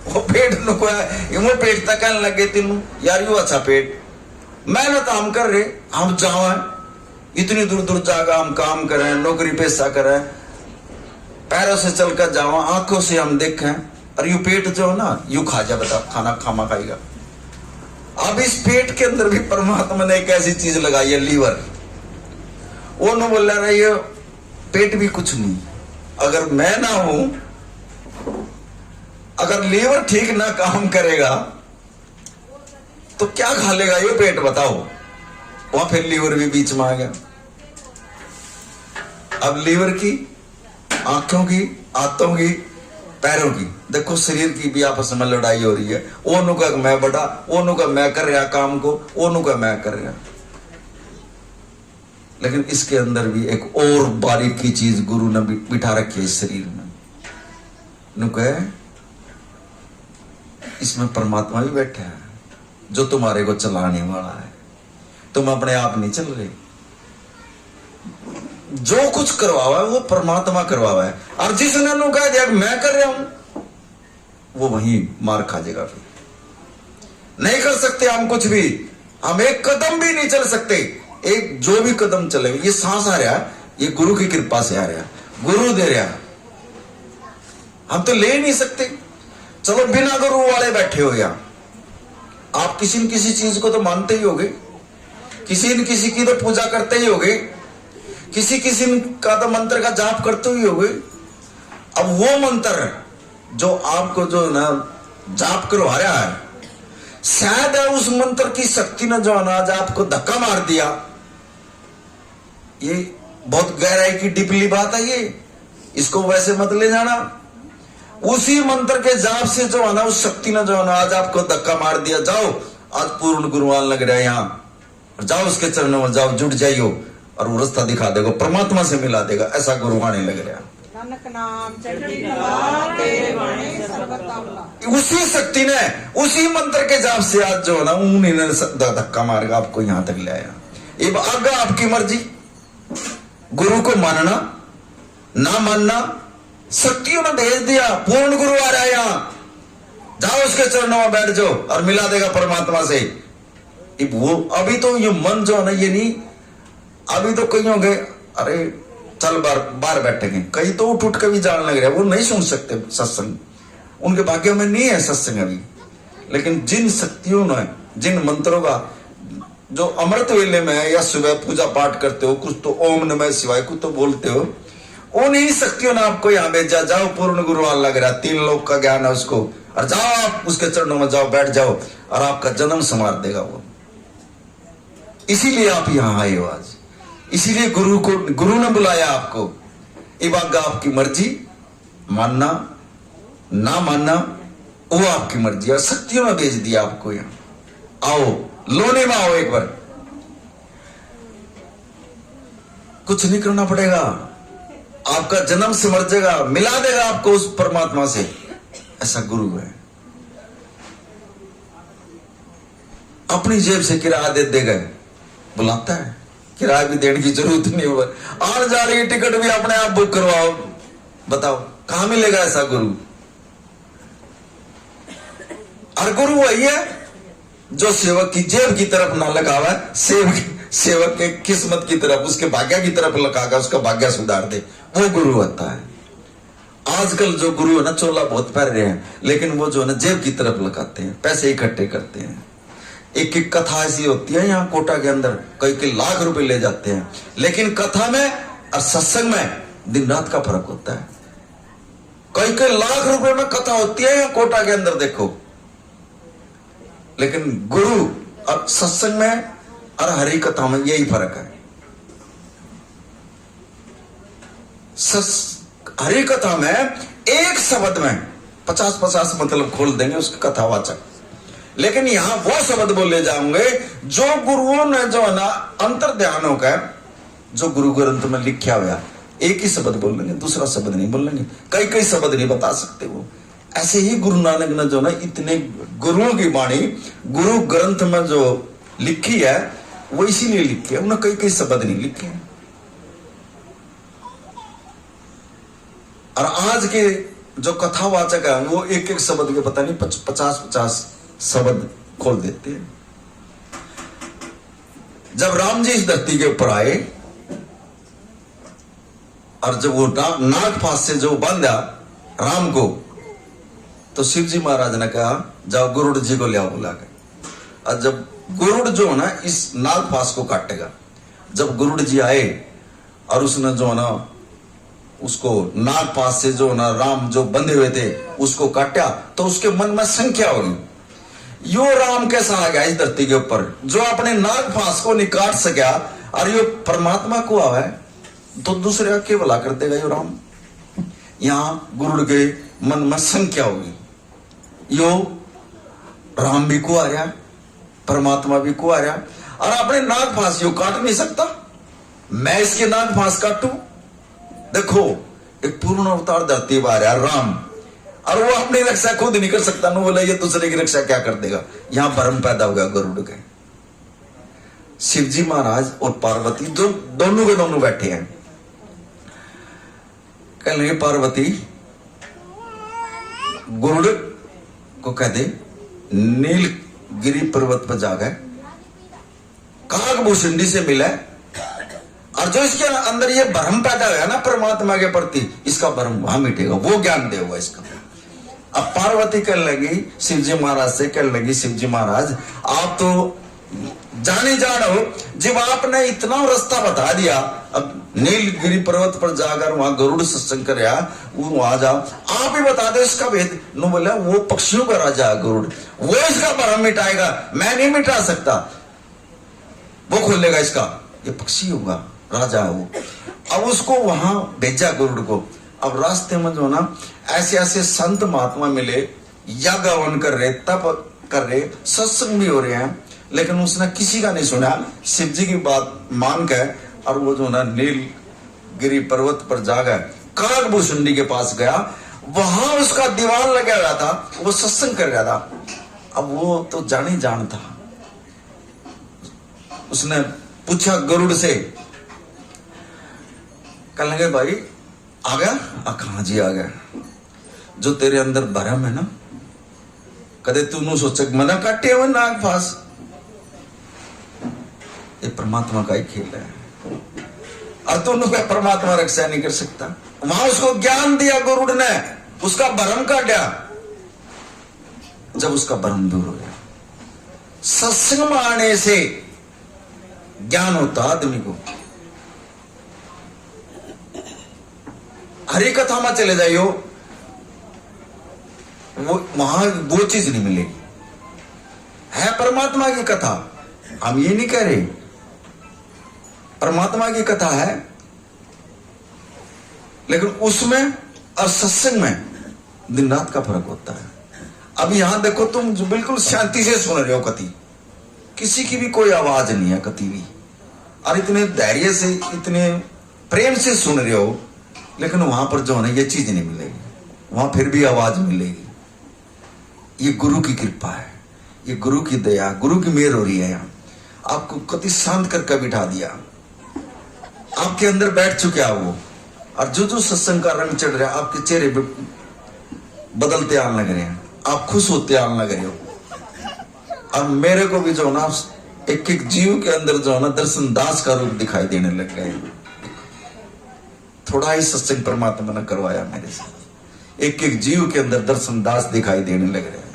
वो पेट नुका वो पेट तक कहने लगे तीनों यार यू अच्छा पेट, मेहनत हम कर रहे, हम जाओ इतनी दूर दूर जाकर हम काम करें, नौकरी पैसा करें, पैरों से चलकर जाओ, आंखों से हम देखें, और यू पेट जो है ना यू खा जा बता, खाना खामा खाएगा। अब इस पेट के अंदर भी परमात्मा ने एक ऐसी चीज लगाई है लीवर। वो न बोल रहा है ये पेट भी कुछ नहीं, अगर मैं ना हूं, अगर लीवर ठीक ना काम करेगा तो क्या खा लेगा ये पेट बताओ। वहां फिर लीवर भी बीच में आ गया। अब लीवर की, आंखों की, हाथों की, पैरों की, देखो शरीर की भी आपस में लड़ाई हो रही है। वो नुका मैं बड़ा, वो नुका मैं कर रहा काम को, वो नुका मैं कर रहा। लेकिन इसके अंदर भी एक और बारीकी चीज गुरु ने बिठा रखी है इस शरीर में। नुका इसमें परमात्मा भी बैठा है जो तुम्हारे को चलाने वाला है, तुम अपने आप नहीं चल रहे। जो कुछ करवावा है वो परमात्मा करवावा है, और जिसने नु कह दिया मैं कर रहा हूं वो वहीं मार खा जाएगा। फिर नहीं कर सकते हम कुछ भी, हम एक कदम भी नहीं चल सकते। एक जो भी कदम चलेंगे, ये सांस आ रहा है ये गुरु की कृपा से आ रहा, गुरु दे रहा, हम तो ले नहीं सकते। चलो बिना गुरु वाले बैठे हो या आप किसी न किसी चीज को तो मानते ही होगे, किसी न किसी की तो पूजा करते ही होगे, किसी किसी का तो मंत्र का जाप करते ही होगे। अब वो मंत्र जो आपको जो ना जाप करवा रहा है, शायद उस मंत्र की शक्ति ने जो अनाज आपको धक्का मार दिया ये बहुत गहराई की डिपली बात है, ये इसको वैसे मत ले जाना। उसी मंत्र के जाप से जो है ना, उस शक्ति ने जो है ना आज आपको धक्का मार दिया, जाओ आज पूर्ण गुरुवान लग रहा है यहाँ, जाओ उसके चरणों में जाओ, जुट जाइयो और वो रास्ता दिखा देगा, परमात्मा से मिला देगा, ऐसा गुरुवाणी लग रहा है। नानक नाम चढ़ती कला तेरे बाणे सर्वत आंवला। उसी शक्ति ने उसी मंत्र के जाप से आज जो है ना उन्हीं ने धक्का मार के आपको यहां तक ले आया। ये आगे आपकी मर्जी, गुरु को मानना ना मानना, शक्तियों ने भेज दिया, पूर्ण गुरु आ रहा है यहाँ, जाओ उसके चरणों में बैठ जाओ और मिला देगा परमात्मा से। वो अभी तो ये मन जो है ना, ये नहीं, अभी तो कई हो गए अरे चल बाहर बैठेंगे, कई तो उठ के भी जाने लग रहे हैं, वो नहीं सुन सकते सत्संग, उनके भाग्य में नहीं है सत्संग अभी। लेकिन जिन शक्तियों ने, जिन मंत्रों का जो अमृत वेले में है या सुबह पूजा पाठ करते हो, कुछ तो ओम नमः शिवाय कुछ तो बोलते हो, उन्हीं शक्तियों ने आपको यहाँ भेजा, जाओ पूर्ण गुरुवान लग रहा, 3 लोक का ज्ञान है उसको, और जाओ आप उसके चरणों में जाओ, बैठ जाओ और आपका जन्म संवार देगा वो। इसीलिए आप यहाँ आए हो आज, इसीलिए गुरु ने बुलाया आपको। इबागा आपकी मर्जी, मानना ना मानना वो आपकी मर्जी, और शक्तियों ने भेज दिया आपको यहाँ। आओ लोने में आओ, एक बार कुछ नहीं करना पड़ेगा, आपका जन्म सिमर जाएगा, मिला देगा आपको उस परमात्मा से, ऐसा गुरु है। अपनी जेब से किराया दे देगा, बुलाता है, किराया भी देने की जरूरत नहीं होगा, आने जाने की टिकट भी अपने आप बुक करवाओ। बताओ कहां मिलेगा ऐसा गुरु? और गुरु वही है जो सेवक की जेब की तरफ ना लगावा, सेवक के किस्मत की तरफ, उसके भाग्य की तरफ लगाकर उसका भाग्य सुधार दे, वो गुरु होता है। आजकल जो गुरु है ना, चोला बहुत पहन रहे हैं, लेकिन वो जो है ना जेब की तरफ लगाते हैं, पैसे इकट्ठे करते हैं। एक एक कथा ऐसी होती है यहाँ कोटा के अंदर, कई लाख रुपए ले जाते हैं, लेकिन कथा में और सत्संग में दिन रात का फर्क होता है। कई लाख रुपए में कथा होती है यहाँ कोटा के अंदर, देखो, लेकिन गुरु और सत्संग में और हरि कथा में यही फर्क है। हरि कथा में एक शब्द में 50-50 मतलब खोल देंगे उसके कथावाचक, लेकिन यहां वो शब्द बोले जाएंगे जो गुरुओं ने जो है ना अंतर ध्यानों का, जो गुरु ग्रंथ में लिखा हुआ, एक ही शब्द बोलेंगे, दूसरा शब्द नहीं बोलेंगे, कई शब्द नहीं बता सकते वो। ऐसे ही गुरु नानक ने जो ना इतने गुरुओं की वाणी गुरु ग्रंथ में जो लिखी है, वो इसीलिए लिखी है, उन्होंने कई शब्द नहीं लिखे हैं। और आज के जो कथावाचक है वो एक शब्द के पता नहीं 50-50 शब्द खोल देते हैं। जब राम जी इस धरती के ऊपर आए और जब वो नागपाश से जो बांधा राम को, तो शिव जी महाराज ने कहा जाओ गुरुड़ जी को ले आओ बुला के। और जब गुरुड़ जो है ना इस नागपाश को काटेगा, जब गुरुड़ जी आए और उसने जो है ना उसको नागपाश से जो ना राम जो बंधे हुए थे उसको काटा, तो उसके मन में संख्या होगी, यो राम कैसा आ गया इस धरती के ऊपर जो अपने नागपाश को निकाट सका, और यो परमात्मा को आवे तो दूसरे के भला कर देगा यो राम। यहां गुरुड़ के मन में संख्या होगी, यो राम भी को आ रहा, परमात्मा भी को आ रहा, और अपने नागपाश यो काट नहीं सकता, मैं इसके नागपाश काटू। देखो एक पूर्ण अवतार धरती पर आ रहा राम, और वो अपनी रक्षा खुद नहीं कर सकता, ना बोला ये दूसरे की रक्षा क्या कर देगा। यहां भ्रम पैदा हो गया गरुड़ के। शिव जी महाराज और पार्वती जो दोनों के दोनों बैठे हैं, कह लगे पार्वती गरुड़ को कह दे नीलगिरी पर्वत पर जा गए, काकभूषुंडी से मिला, और जो इसके अंदर ये भ्रम पैदा हुआ ना परमात्मा के प्रति, इसका भ्रम वहां मिटेगा, वो ज्ञान देगा इसका। अब पार्वती कहने लगी शिव जी महाराज से, कहने लगी शिव जी महाराज आप तो जाने जान हो, जब आपने इतना रास्ता बता दिया, अब नीलगिरी पर्वत पर जाकर वहां गरुड़ सत्संग कर वहां जाओ, आप ही बता दो इसका भेद। नो बोला वो पक्षियों का राजा है गरुड़, वो इसका भ्रम मिटाएगा, मैं नहीं मिटा सकता, वो खोलेगा इसका, ये पक्षी होगा, राजा है वो। अब उसको वहां भेजा गरुड़ को। अब रास्ते में जो ना ऐसे ऐसे संत महात्मा मिले, यज्ञ हवन कर रहे, तप कर रहे, सत्संग भी हो रहे हैं, लेकिन उसने किसी का नहीं सुना। शिव जी की बात मान के और वो जो ना नीलगिरी पर्वत पर जा गए, काकभूषुंडी के पास गया, वहां उसका दीवान लगा हुआ था, वो सत्संग कर रहा था। अब वो तो जानी जान था, उसने पूछा गरुड़ से, कहने लगे भाई आ गया? कहा जी आ गया। जो तेरे अंदर भरम है ना, कदे तू नु सोच मना काटे हुए नाग फास, ये परमात्मा का ही खेल है, और तू क्या परमात्मा रक्षा नहीं कर सकता। वहां उसको ज्ञान दिया गरुड़ ने, उसका भरम काटा। जब उसका भरम दूर हो गया, सत्संग में आने से ज्ञान होता आदमी को। हरि कथा में चले जाइयो, वो वहां वो चीज नहीं मिलेगी। है परमात्मा की कथा, हम ये नहीं कह रहे, परमात्मा की कथा है, लेकिन उसमें और सत्संग में दिन रात का फर्क होता है। अब यहां देखो, तुम जो बिल्कुल शांति से सुन रहे हो कथी, किसी की भी कोई आवाज नहीं है कथी भी, और इतने धैर्य से इतने प्रेम से सुन रहे हो, लेकिन वहां पर जो है ना ये चीज नहीं मिलेगी, वहां फिर भी आवाज मिलेगी। ये गुरु की कृपा है, ये गुरु की दया, गुरु की मेहर हो रही है। यहाँ आपको कति शांत करके बिठा दिया, आपके अंदर बैठ चुके हैं वो, और जो जो सत्संग का रंग चढ़ रहा है, आपके चेहरे बदलते आने लग रहे हैं, आप खुश होते आने लग रहे हो। अब मेरे को भी जो ना एक एक जीव के अंदर जो है ना दर्शन दास का रूप दिखाई देने लग गए। थोड़ा ही सत्संग परमात्मा ने करवाया मेरे साथ, एक एक जीव के अंदर दर्शन दास दिखाई देने लग रहे हैं।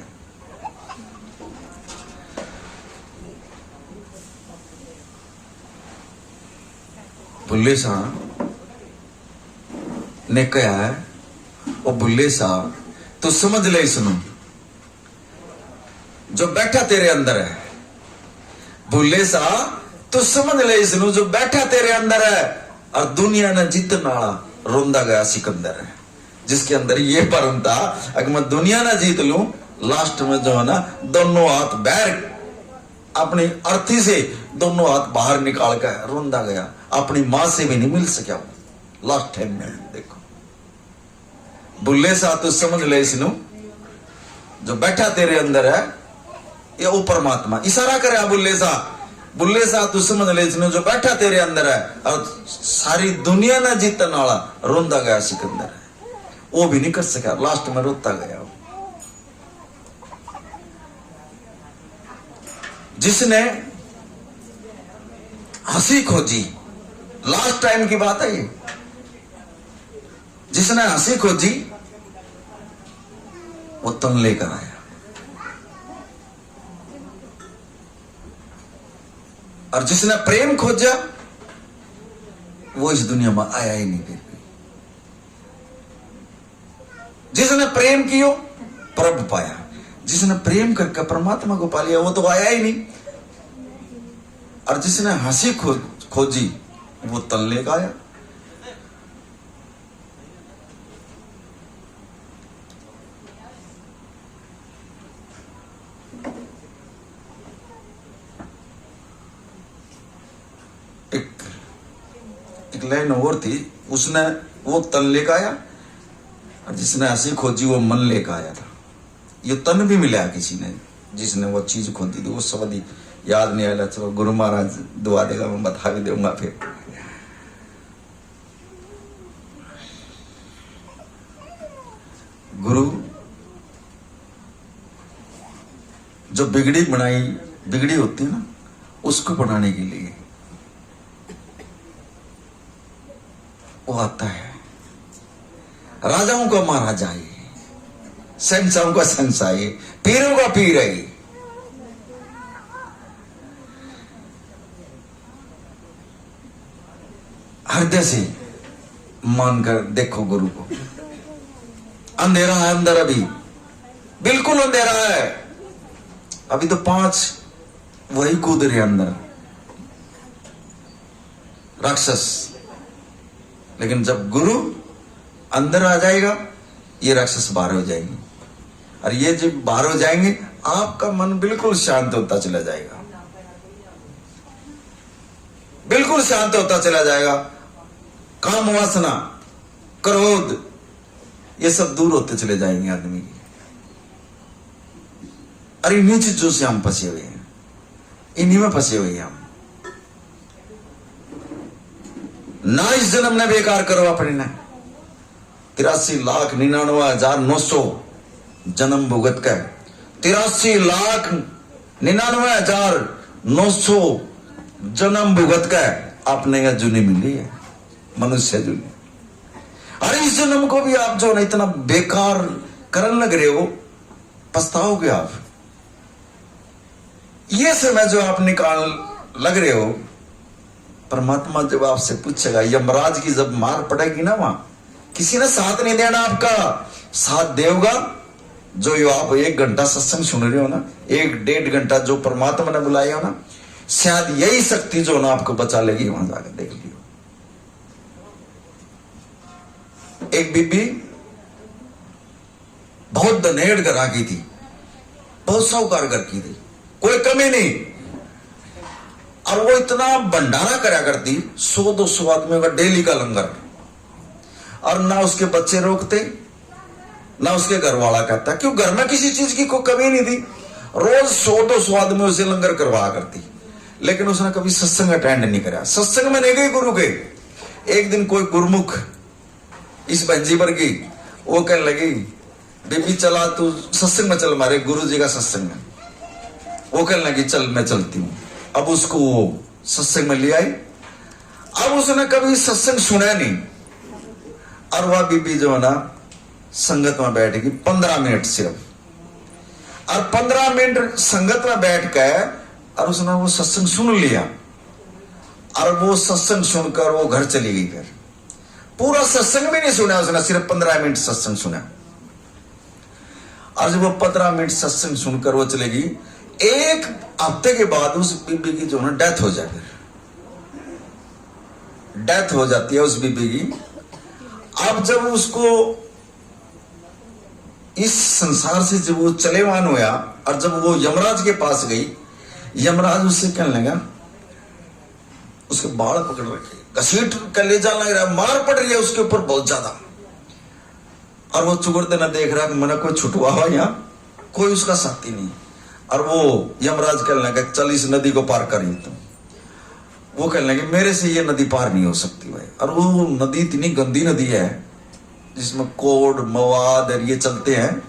बुल्ले साहब ने कहा है, ओ बुल्ले साहब तो समझ ले, सुनो, जो बैठा तेरे अंदर है, बुल्ले साहब तो समझ ले, सुनो, जो बैठा तेरे अंदर है, और दुनिया ने जीतने वाला रोंदा गया सिकंदर है, जिसके अंदर ये परम था, अगर मैं दुनिया ना जीत लूं, लास्ट में जो है ना दोनों हाथ बाहर अपनी अर्थी से दोनों हाथ बाहर निकाल कर रोंदा गया, अपनी मां से भी नहीं मिल सका लास्ट टाइम में। देखो बुल्ले सा तो समझ ले, इसनु जो बैठा तेरे अंदर है ये वो परमात्मा, इशारा करे बुल्ले सा तू समझ ले, इसनु जो बैठा तेरे अंदर है, और सारी दुनिया ना जीतने वाला रोंदा गया सिकंदर है, वो भी नहीं कर सका, लास्ट में रोता गया। जिसने हंसी खोजी, लास्ट टाइम की बात है ये, जिसने हंसी खोजी वो तन लेकर आया, और जिसने प्रेम खोजा वो इस दुनिया में आया ही नहीं। फिर जिसने प्रेम किया प्रभु पाया, जिसने प्रेम करके परमात्मा को पा लिया वो तो आया ही नहीं, और जिसने हंसी खोजी वो तन लेकर आया। एक लाइन और थी, उसने वो तन लेकर आया, और जिसने हंसी खोजी वो मन लेकर आया था। ये तन भी मिला किसी ने, जिसने वो चीज खोदी थी, वो शब्द याद नहीं आया। चलो गुरु महाराज दुआ देगा, मैं बता भी दूंगा। फिर गुरु जो बिगड़ी होती है ना, उसको बनाने के लिए वो आता है। राजाओं का महाराजा है, शहंशाहों का शहंशाह है, पीरों का पीर है। हृदय से मानकर देखो गुरु को। अंधेरा है अंदर, अभी बिल्कुल अंधेरा है, अभी तो 5 वही कूद रहे अंदर। राक्षस। लेकिन जब गुरु अंदर आ जाएगा, ये राक्षस बाहर हो जाएंगे, और ये जब बाहर हो जाएंगे आपका मन बिल्कुल शांत होता चला जाएगा, बिल्कुल शांत होता चला जाएगा। काम वासना, क्रोध, ये सब दूर होते चले जाएंगे आदमी की। अरे इन्हीं चीजों से हम फंसे हुए हैं, इन्हीं में फंसे हुए हैं हम। ना इस जन्म ने बेकार करो अपने ने 83,99,900 जन्म भुगत का 83,99,900 जन्म भुगत का आपने यह जुनी मिली है, मनुष्य जुनी। अरे इस जन्म को भी आप जो ना इतना बेकार करने लग रहे हो, पछताओगे आप। ये समय जो आप निकाल लग रहे हो, परमात्मा जब आपसे पूछेगा, यमराज की जब मार पड़ेगी ना, वहां किसी ने साथ नहीं देना, आपका साथ देगा जो यो आप 1 घंटा सत्संग सुन रहे हो ना, 1-1.5 घंटा जो परमात्मा ने बुलाया हो ना, शायद यही शक्ति जो ना आपको बचा लेगी। वहां जाकर देख लियो। एक बीबी बहुत धनेड़ घर की थी, बहुत साहूकार घर की थी, कोई कमी नहीं, और वो इतना भंडारा करा करती, 100-200 आदमियों का डेली का लंगर, और ना उसके बच्चे रोकते, ना उसके घर वाला कहता, क्यों घर में किसी चीज की कोई कमी नहीं थी, रोज 100-200 आदमियों से लंगर करवा करती। लेकिन उसने कभी सत्संग अटेंड नहीं करा, सत्संग में नहीं गई गुरु के। एक दिन कोई गुरुमुख इस बंजी पर गई, वो कहने लगी, बेबी चला तू सत्संग में चल, हमारे गुरु जी का सत्संग है। वो कहने लगी चल मैं चलती हूं। अब उसको वो सत्संग में ले आई। अब उसने कभी सत्संग सुना नहीं, और वह बीबी जो है ना संगत में बैठेगी 15 मिनट सिर्फ, और 15 मिनट संगत में बैठ कर और उसने वो सत्संग सुन लिया, और वो सत्संग सुनकर वो घर चली गई। फिर पूरा सत्संग भी नहीं सुना उसने, सिर्फ 15 मिनट सत्संग सुना। और जब वो 15 मिनट सत्संग सुनकर वो चलेगी, 1 हफ्ते के बाद उस बीबी की जो है डेथ हो जाए, फिर डेथ हो जाती है उस बीबी की। अब जब उसको इस संसार से जब वो चलेवान हुआ, और जब वो यमराज के पास गई, यमराज उससे कहने लगा, उसके बाल पकड़ रखे, घसीट कर ले जाने लग रहा, मार पड़ रही है उसके ऊपर बहुत ज्यादा, और वो चुगड़ते ना देख रहा कि मैंने कोई छुटवा हुआ, यहाँ कोई उसका साथी नहीं। और वो यमराज कहने लगा, चल इस नदी को पार करिए तुम। वो कहने लगे, मेरे से ये नदी पार नहीं हो सकती भाई। और वो नदी इतनी गंदी नदी है जिसमें कोड मवाद और ये चलते हैं,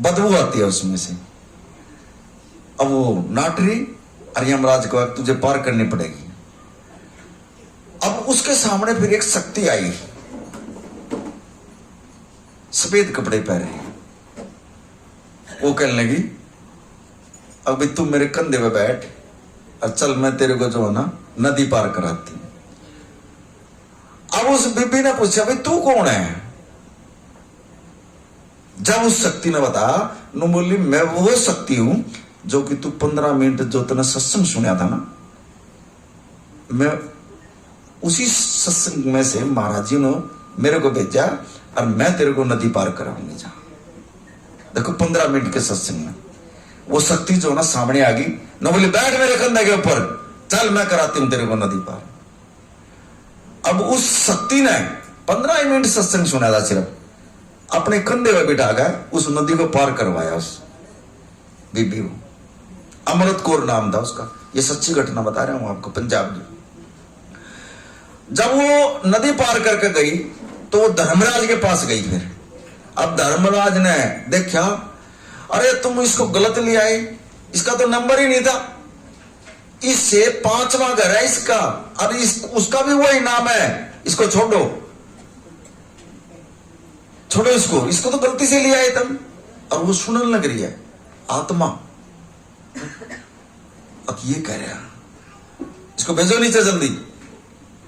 बदबू आती है उसमें से। अब वो नाटरी, और यमराज को तुझे पार करनी पड़ेगी। अब उसके सामने फिर एक शक्ति आई, सफेद कपड़े पहने। वो कहने लगी, अब तू मेरे कंधे पे बैठ, और चल मैं तेरे को जो है ना नदी पार कराती हूं। अब उस बीबी ने पूछा, भाई तू कौन है? जब उस शक्ति ने बताया, नु बोली, मैं वो शक्ति हूं जो कि तू 15 मिनट जो तूने सत्संग सुना था ना, मैं उसी सत्संग में से महाराज जी ने मेरे को भेजा, और मैं तेरे को नदी पार कराऊंगी। जा देखो 15 मिनट के सत्संग में वो शक्ति जो ना सामने आ गई, न बोली बैठ मेरे कंधे के ऊपर, चल मैं कराती हूं तेरे को नदी पार। अब उस शक्ति ने 15 मिनट सत्संग सुना था, सिर्फ अपने कंधे पे बिठा कर उस नदी को पार करवाया उस बीबी को। अमृत कौर नाम था उसका। ये सच्ची घटना बता रहा हूं आपको, पंजाब की। जब वो नदी पार करके गई तो वो धर्मराज के पास गई। फिर अब धर्मराज ने देखा, अरे तुम इसको गलत ले आए, इसका तो नंबर ही नहीं था, इससे 5वां घर है इसका, और उसका भी वही नाम है, इसको छोड़ो छोड़ो इसको तो गलती से ले आए तुम। और वो सुनने लग रही है आत्मा। अब ये कह रहा, इसको भेजो नीचे जल्दी।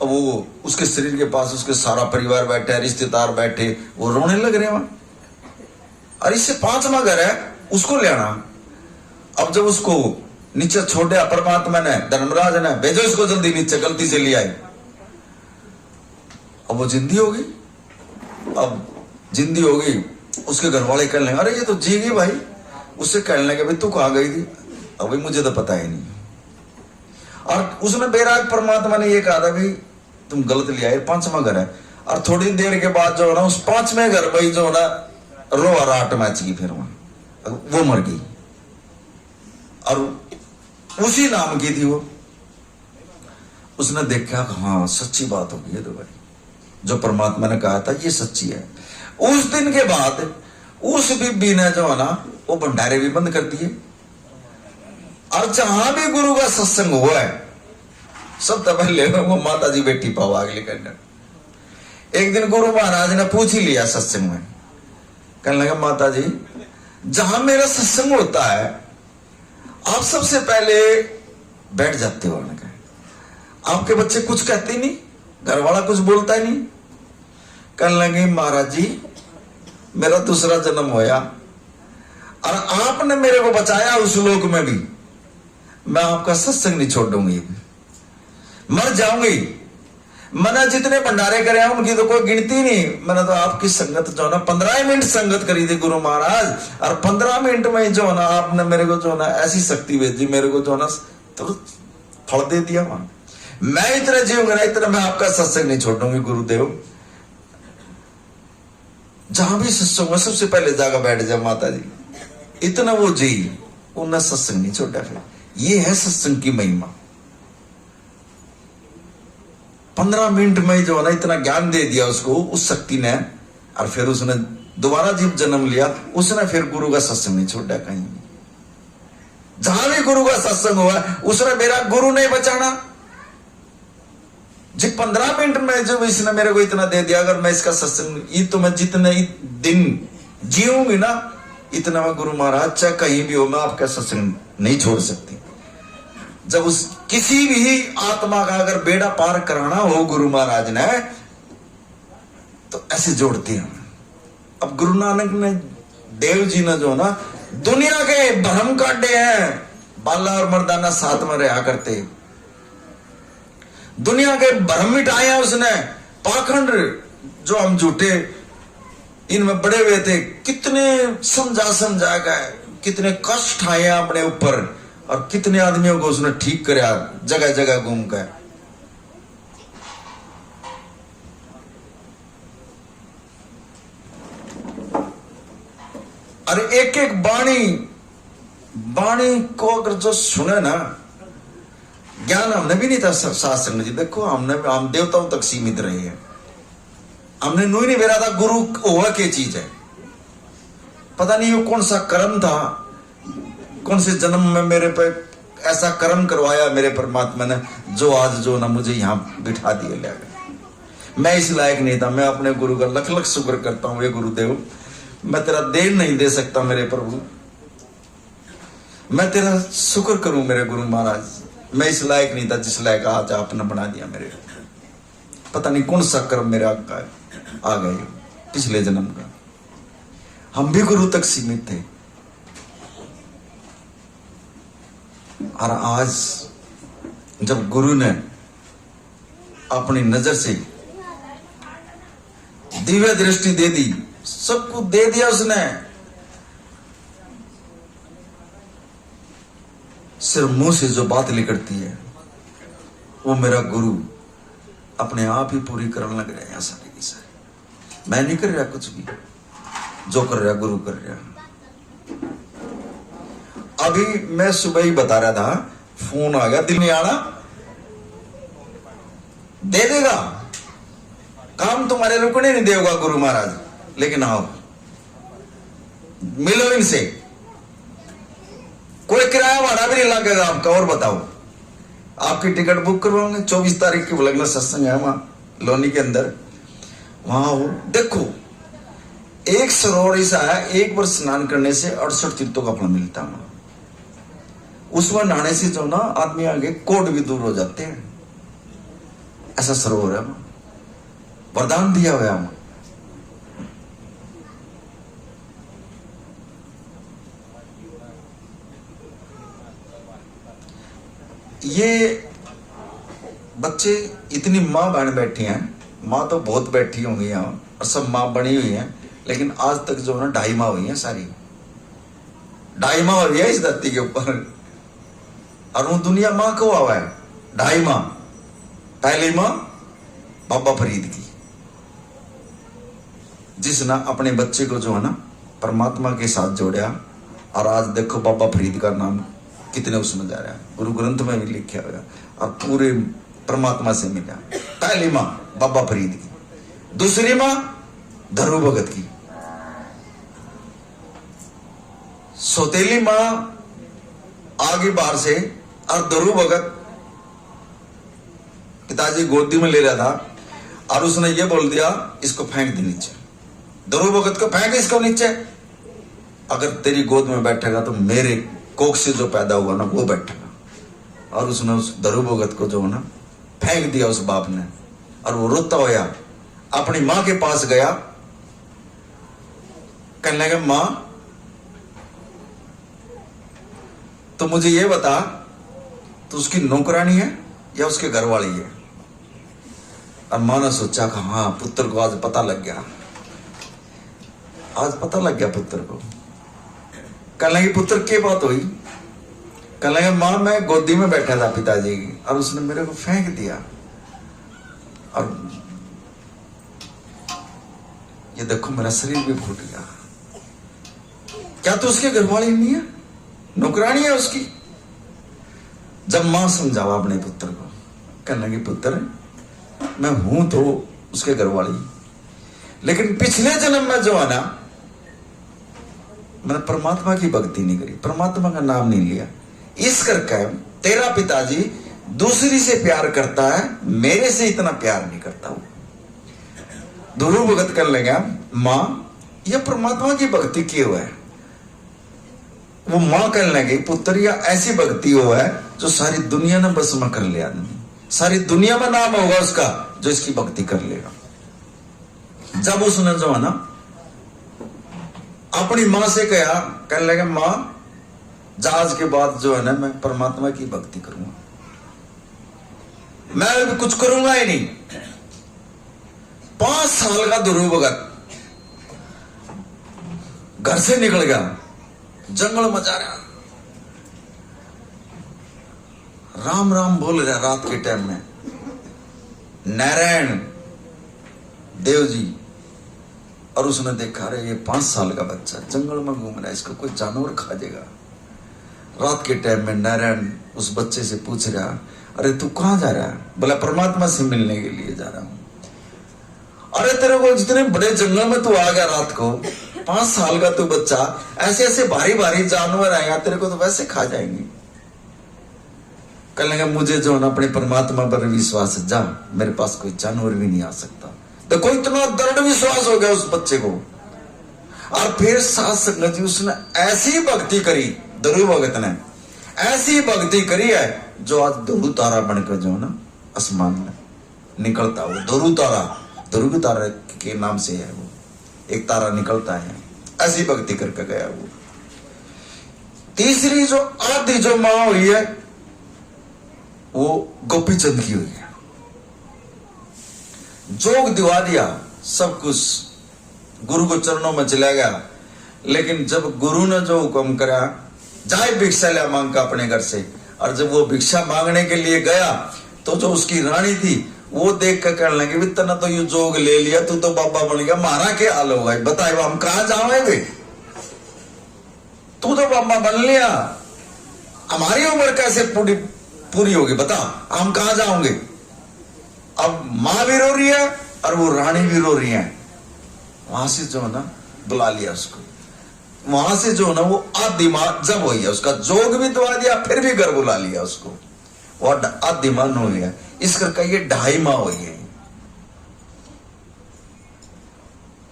अब वो उसके शरीर के पास उसके सारा परिवार बैठे, रिश्तेदार बैठे, वो रोने लग रहे वहां। और इससे 5वां घर है, उसको ले आना। अब जब उसको नीचे छोड़ दिया परमात्मा ने, धर्मराज ने, भेजो इसको जल्दी नीचे, गलती से ले आए। अब वो जिंदी होगी। अब जिंदी होगी, उसके घर वाले कहने लगे अरे ये तो जी गई भाई। उससे कहने लगे भाई तू कहाँ गई थी? अब भाई मुझे तो पता ही नहीं। और उसने बैराग परमात्मा ने ये कहा था भाई तुम गलत ले आए, 5वां घर है। और थोड़ी देर के बाद जो है ना उस 5वें घर भाई जो है ना रोआ राट मैच गई, फिर वहां वो मर गई। और उसी नाम की थी वो। उसने देखा कि हाँ सच्ची बात होगी ये तो भाई, जो परमात्मा ने कहा था ये सच्ची है। उस दिन के बाद उस बीबी ने जो है ना वो भंडारे भी बंद कर दिए। और जहां भी गुरु का सत्संग हुआ है सबसे पहले वो माता जी बैठी पाओ अगले करने। एक दिन गुरु महाराज ने पूछ ही लिया सत्संग में, कहने लगा माता जी जहां मेरा सत्संग होता है आप सबसे पहले बैठ जाते हो। उन्होंने कहा आपके बच्चे कुछ कहते नहीं, घर वाला कुछ बोलता ही नहीं। कहने लगे महाराज जी मेरा दूसरा जन्म होया और आपने मेरे को बचाया उस लोक में भी, मैं आपका सत्संग नहीं छोड़ूंगी, मर जाऊंगी। मैंने जितने भंडारे करे हैं उनकी तो कोई गिनती नहीं। मैंने तो आपकी संगत जो है ना 15 मिनट संगत करी थी गुरु महाराज, और 15 मिनट में जो है ना आपने मेरे को जो है ना ऐसी शक्ति भेजी, मेरे को जो है ना तो फल दे दिया। वहां मैं इतना जीऊंगा ना इतना मैं आपका सत्संग नहीं छोड़ूंगी गुरुदेव। जहां भी सत्संग में सबसे पहले जाकर बैठ जाए माता जी, इतना वो जी उन्हें सत्संग नहीं छोड़ा। फिर ये है सत्संग की महिमा। 15 मिनट में जो है ना इतना ज्ञान दे दिया उसको उस शक्ति ने, और फिर उसने दोबारा जीव जन्म लिया। उसने फिर गुरु का सत्संग नहीं छोड़ा कहीं। जहां भी गुरु का सत्संग हुआ उसने मेरा गुरु नहीं बचाना जी। 15 मिनट में जो इसने मेरे को इतना दे दिया, अगर मैं इसका सत्संग ये तो मैं जितने दिन जीऊंगी ना इतना मैं गुरु महाराज चाहे कहीं भी हो मैं आपका सत्संग नहीं छोड़ सकती। जब उस किसी भी आत्मा का अगर बेड़ा पार कराना हो गुरु महाराज ने तो ऐसे जोड़ते हैं। अब गुरु नानक ने देव जी ने जो ना दुनिया के भ्रम काटे हैं। बाला और मर्दाना साथ में रहा करते, दुनिया के भ्रम मिटाए हैं उसने। पाखंड जो हम झूठे इनमें बड़े हुए थे, कितने समझा गए, कितने कष्ट आए अपने ऊपर, और कितने आदमियों को उसने ठीक कराया जगह जगह घूम कर। अरे एक एक बाणी को अगर जो सुने ना, ज्ञान हमने भी नहीं था शास्त्र में जी। देखो हम देवताओं तक सीमित रहे हैं, हमने नू ही नहीं बेरा था गुरु हुआ क्या चीज है। पता नहीं वो कौन सा कर्म था, कौन से जन्म में मेरे पे ऐसा कर्म करवाया मेरे परमात्मा ने, जो आज जो ना मुझे यहां बिठा दिए ले गए। मैं इस लायक नहीं था। मैं अपने गुरु का लख लख शुक्र करता हूं। ये गुरुदेव मैं तेरा देन नहीं दे सकता मेरे प्रभु, मैं तेरा शुक्र करूं मेरे गुरु महाराज। मैं इस लायक नहीं था जिस लायक आज आपने बना दिया मेरे। पता नहीं कौन सा कर्म मेरे आ गए पिछले जन्म का। हम भी गुरु तक सीमित थे, और आज जब गुरु ने अपनी नजर से दिव्य दृष्टि दे दी, सब कुछ दे दिया उसने, सिर्फ मुंह से जो बात निकलती है वो मेरा गुरु अपने आप ही पूरी करने लग रहा है। सारी की सारी मैं नहीं कर रहा कुछ भी, जो कर रहा गुरु कर रहा। अभी मैं सुबह ही बता रहा था, फोन आ गया, दिल नहीं आना दे देगा, काम तुम्हारे रुकने नहीं देगा गुरु महाराज, लेकिन आओ मिलो इनसे, कोई किराया भाड़ा भी नहीं लगेगा आपका। और बताओ आपकी टिकट बुक करवाओगे, 24 तारीख की लगना सत्संग है वहां लोनी के अंदर। वहां देखो एक सरोवर ऐसा है, एक बार स्नान करने से 68 तीर्थों का फल मिलता है। उसमें नहाने से जो ना आदमी आगे कोट भी दूर हो जाते हैं, ऐसा सरोवर है, वरदान दिया हुआ है। ये बच्चे इतनी मां बहन बैठी हैं, माँ तो बहुत बैठी होंगी यहाँ और सब माँ बनी हुई है, लेकिन आज तक जो है ना 2.5 माँ हुई है, सारी 2.5 माँ हुई है इस धरती के ऊपर। और वो दुनिया माँ को हुआ है 2.5 माँ। पहली माँ बाबा फरीद की, जिसने अपने बच्चे को जो है ना परमात्मा के साथ जोड़ा। और आज देखो बाबा फरीद का नाम कितने उसमें जा रहा है, गुरु ग्रंथ में भी लिखा हुआ और पूरे परमात्मा से मिला। पहली माँ बाबा फरीद की, दूसरी माँ धरू भगत की, सौतेली माँ आगे बाहर से। और धरू भगत पिताजी गोदी में ले रहा था और उसने ये बोल दिया इसको फेंक दे नीचे। धरू भगत को फेंक इसको नीचे, अगर तेरी गोद में बैठेगा तो मेरे कोख से जो पैदा हुआ ना वो बैठेगा। और उसने उस धरू भगत को जो है ना फेंक दिया उस बाप ने। और वो रोता हुआ अपनी माँ के पास गया, कहने लगा माँ तो मुझे ये बता, तो उसकी नौकरानी है या उसके घर वाली है? और माँ ने सोचा कि हाँ पुत्र को आज पता लग गया, आज पता लग गया पुत्र को। कहने लगी पुत्र की बात हुई? कहने लगे माँ मैं गोदी में बैठा था पिताजी की और उसने मेरे को फेंक दिया। और ये देखो मेरा शरीर भी फूट गया। क्या तो उसके घर वाली नहीं है, नौकरानी है उसकी? जब मां समझावा अपने पुत्र को, कहने लगी पुत्र मैं हूं तो उसके घर वाली, लेकिन पिछले जन्म में जो है ना मैंने परमात्मा की भक्ति नहीं करी, परमात्मा का नाम नहीं लिया, इस करके तेरा पिताजी दूसरी से प्यार करता है, मेरे से इतना प्यार नहीं करता हूं। धरू भगत कर लेगा मां यह परमात्मा की भक्ति की हुआ है। वो मां कहने लगी पुत्र या ऐसी भक्ति हो है जो सारी दुनिया ने बस में कर लिया, सारी दुनिया में नाम होगा उसका जो इसकी भक्ति कर लेगा। जब उसने जो है ना अपनी मां से कहा, कहने लगे मां जहाज के बाद जो है ना मैं परमात्मा की भक्ति करूंगा, मैं कुछ करूंगा ही नहीं। 5 साल का धरू भगत घर से निकल गया, जंगल में जा रहा, राम राम बोल रहा रात के टाइम में। नारायण देव जी, और उसने देखा रहे ये 5 साल का बच्चा जंगल में घूम रहा है, इसको कोई जानवर खा जाएगा। रात के टाइम में नारायण उस बच्चे से पूछ रहा अरे तू कहां जा रहा है? बोला परमात्मा से मिलने के लिए जा रहा हूं। अरे तेरे को जितने बड़े जंगल में तू आ गया रात को, 5 साल का तू बच्चा, ऐसे ऐसे भारी भारी जानवर आएगा तेरे को तो वैसे खा जाएंगे। कहने लगा मुझे जो ना अपने परमात्मा पर विश्वास है, जा मेरे पास कोई जानवर भी नहीं आ सकता। तो कोई इतना दृढ़ विश्वास हो गया उस बच्चे को। और फिर साथ संगत जी उसने ऐसी भक्ति करी, धरू भगत ने ऐसी भक्ति करी है जो आज धरू तारा बनकर जो ना आसमान में निकलता। वो धरू तारा, धरू तारा के नाम से है, वो एक तारा निकलता है, ऐसी भक्ति करके गया वो। तीसरी जो आदि जो मां हुई है वो गोपी चंद की हुई है। जोग दिवा दिया, सब कुछ गुरु को चरणों में चला गया। लेकिन जब गुरु ने जो हुक्म करा जाए भिक्षा लिया मांग का अपने घर से, और जब वो भिक्षा मांगने के लिए गया तो जो उसकी रानी थी वो देख कर कहने लगी तना तो ये जोग ले लिया, तू तो बाबा बन गया, मारा क्या हाल होगा बताए, हम कहां जावे, तू तो बाबा बन लिया, हमारी उम्र कैसे पूरी होगी बता, हम कहां जाओगे। अब मां भी रो रही है और वो रानी भी रो रही है। वहां से जो है ना बुला लिया उसको, वहां से जो है ना वो आदि मां जब हुई है, उसका जोग भी दवा दिया, फिर भी घर बुला लिया उसको, वो आदि मां हो गया। इस करके ये 2.5 माह हुई है।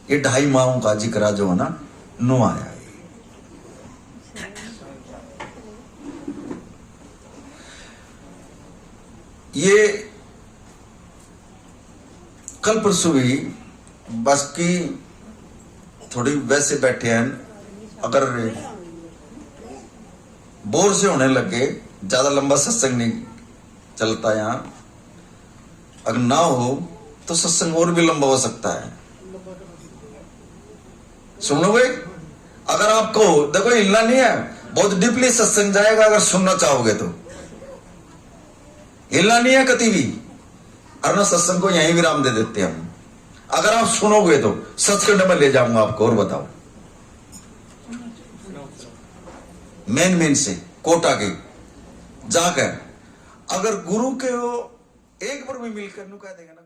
ये 2.5 माहों का जिक्र जो है ना नो आया है। ये कल परसों भी बस की थोड़ी वैसे बैठे हैं, अगर बोर से होने लगे, ज्यादा लंबा सत्संग नहीं चलता यहाँ, अगर ना हो तो सत्संग और भी लंबा हो सकता है। सुनोगे? अगर आपको देखो हिलना नहीं है, बहुत डीपली सत्संग जाएगा अगर सुनना चाहोगे तो। हिलना नहीं है कभी भी, और ना सत्संग को यहीं विराम दे देते हम। अगर आप सुनोगे तो सत्संग में ले जाऊंगा आपको। और बताओ, मेन से कोटा के जाकर अगर गुरु के हो एक बार भी मिलकर नु कह देगा ना।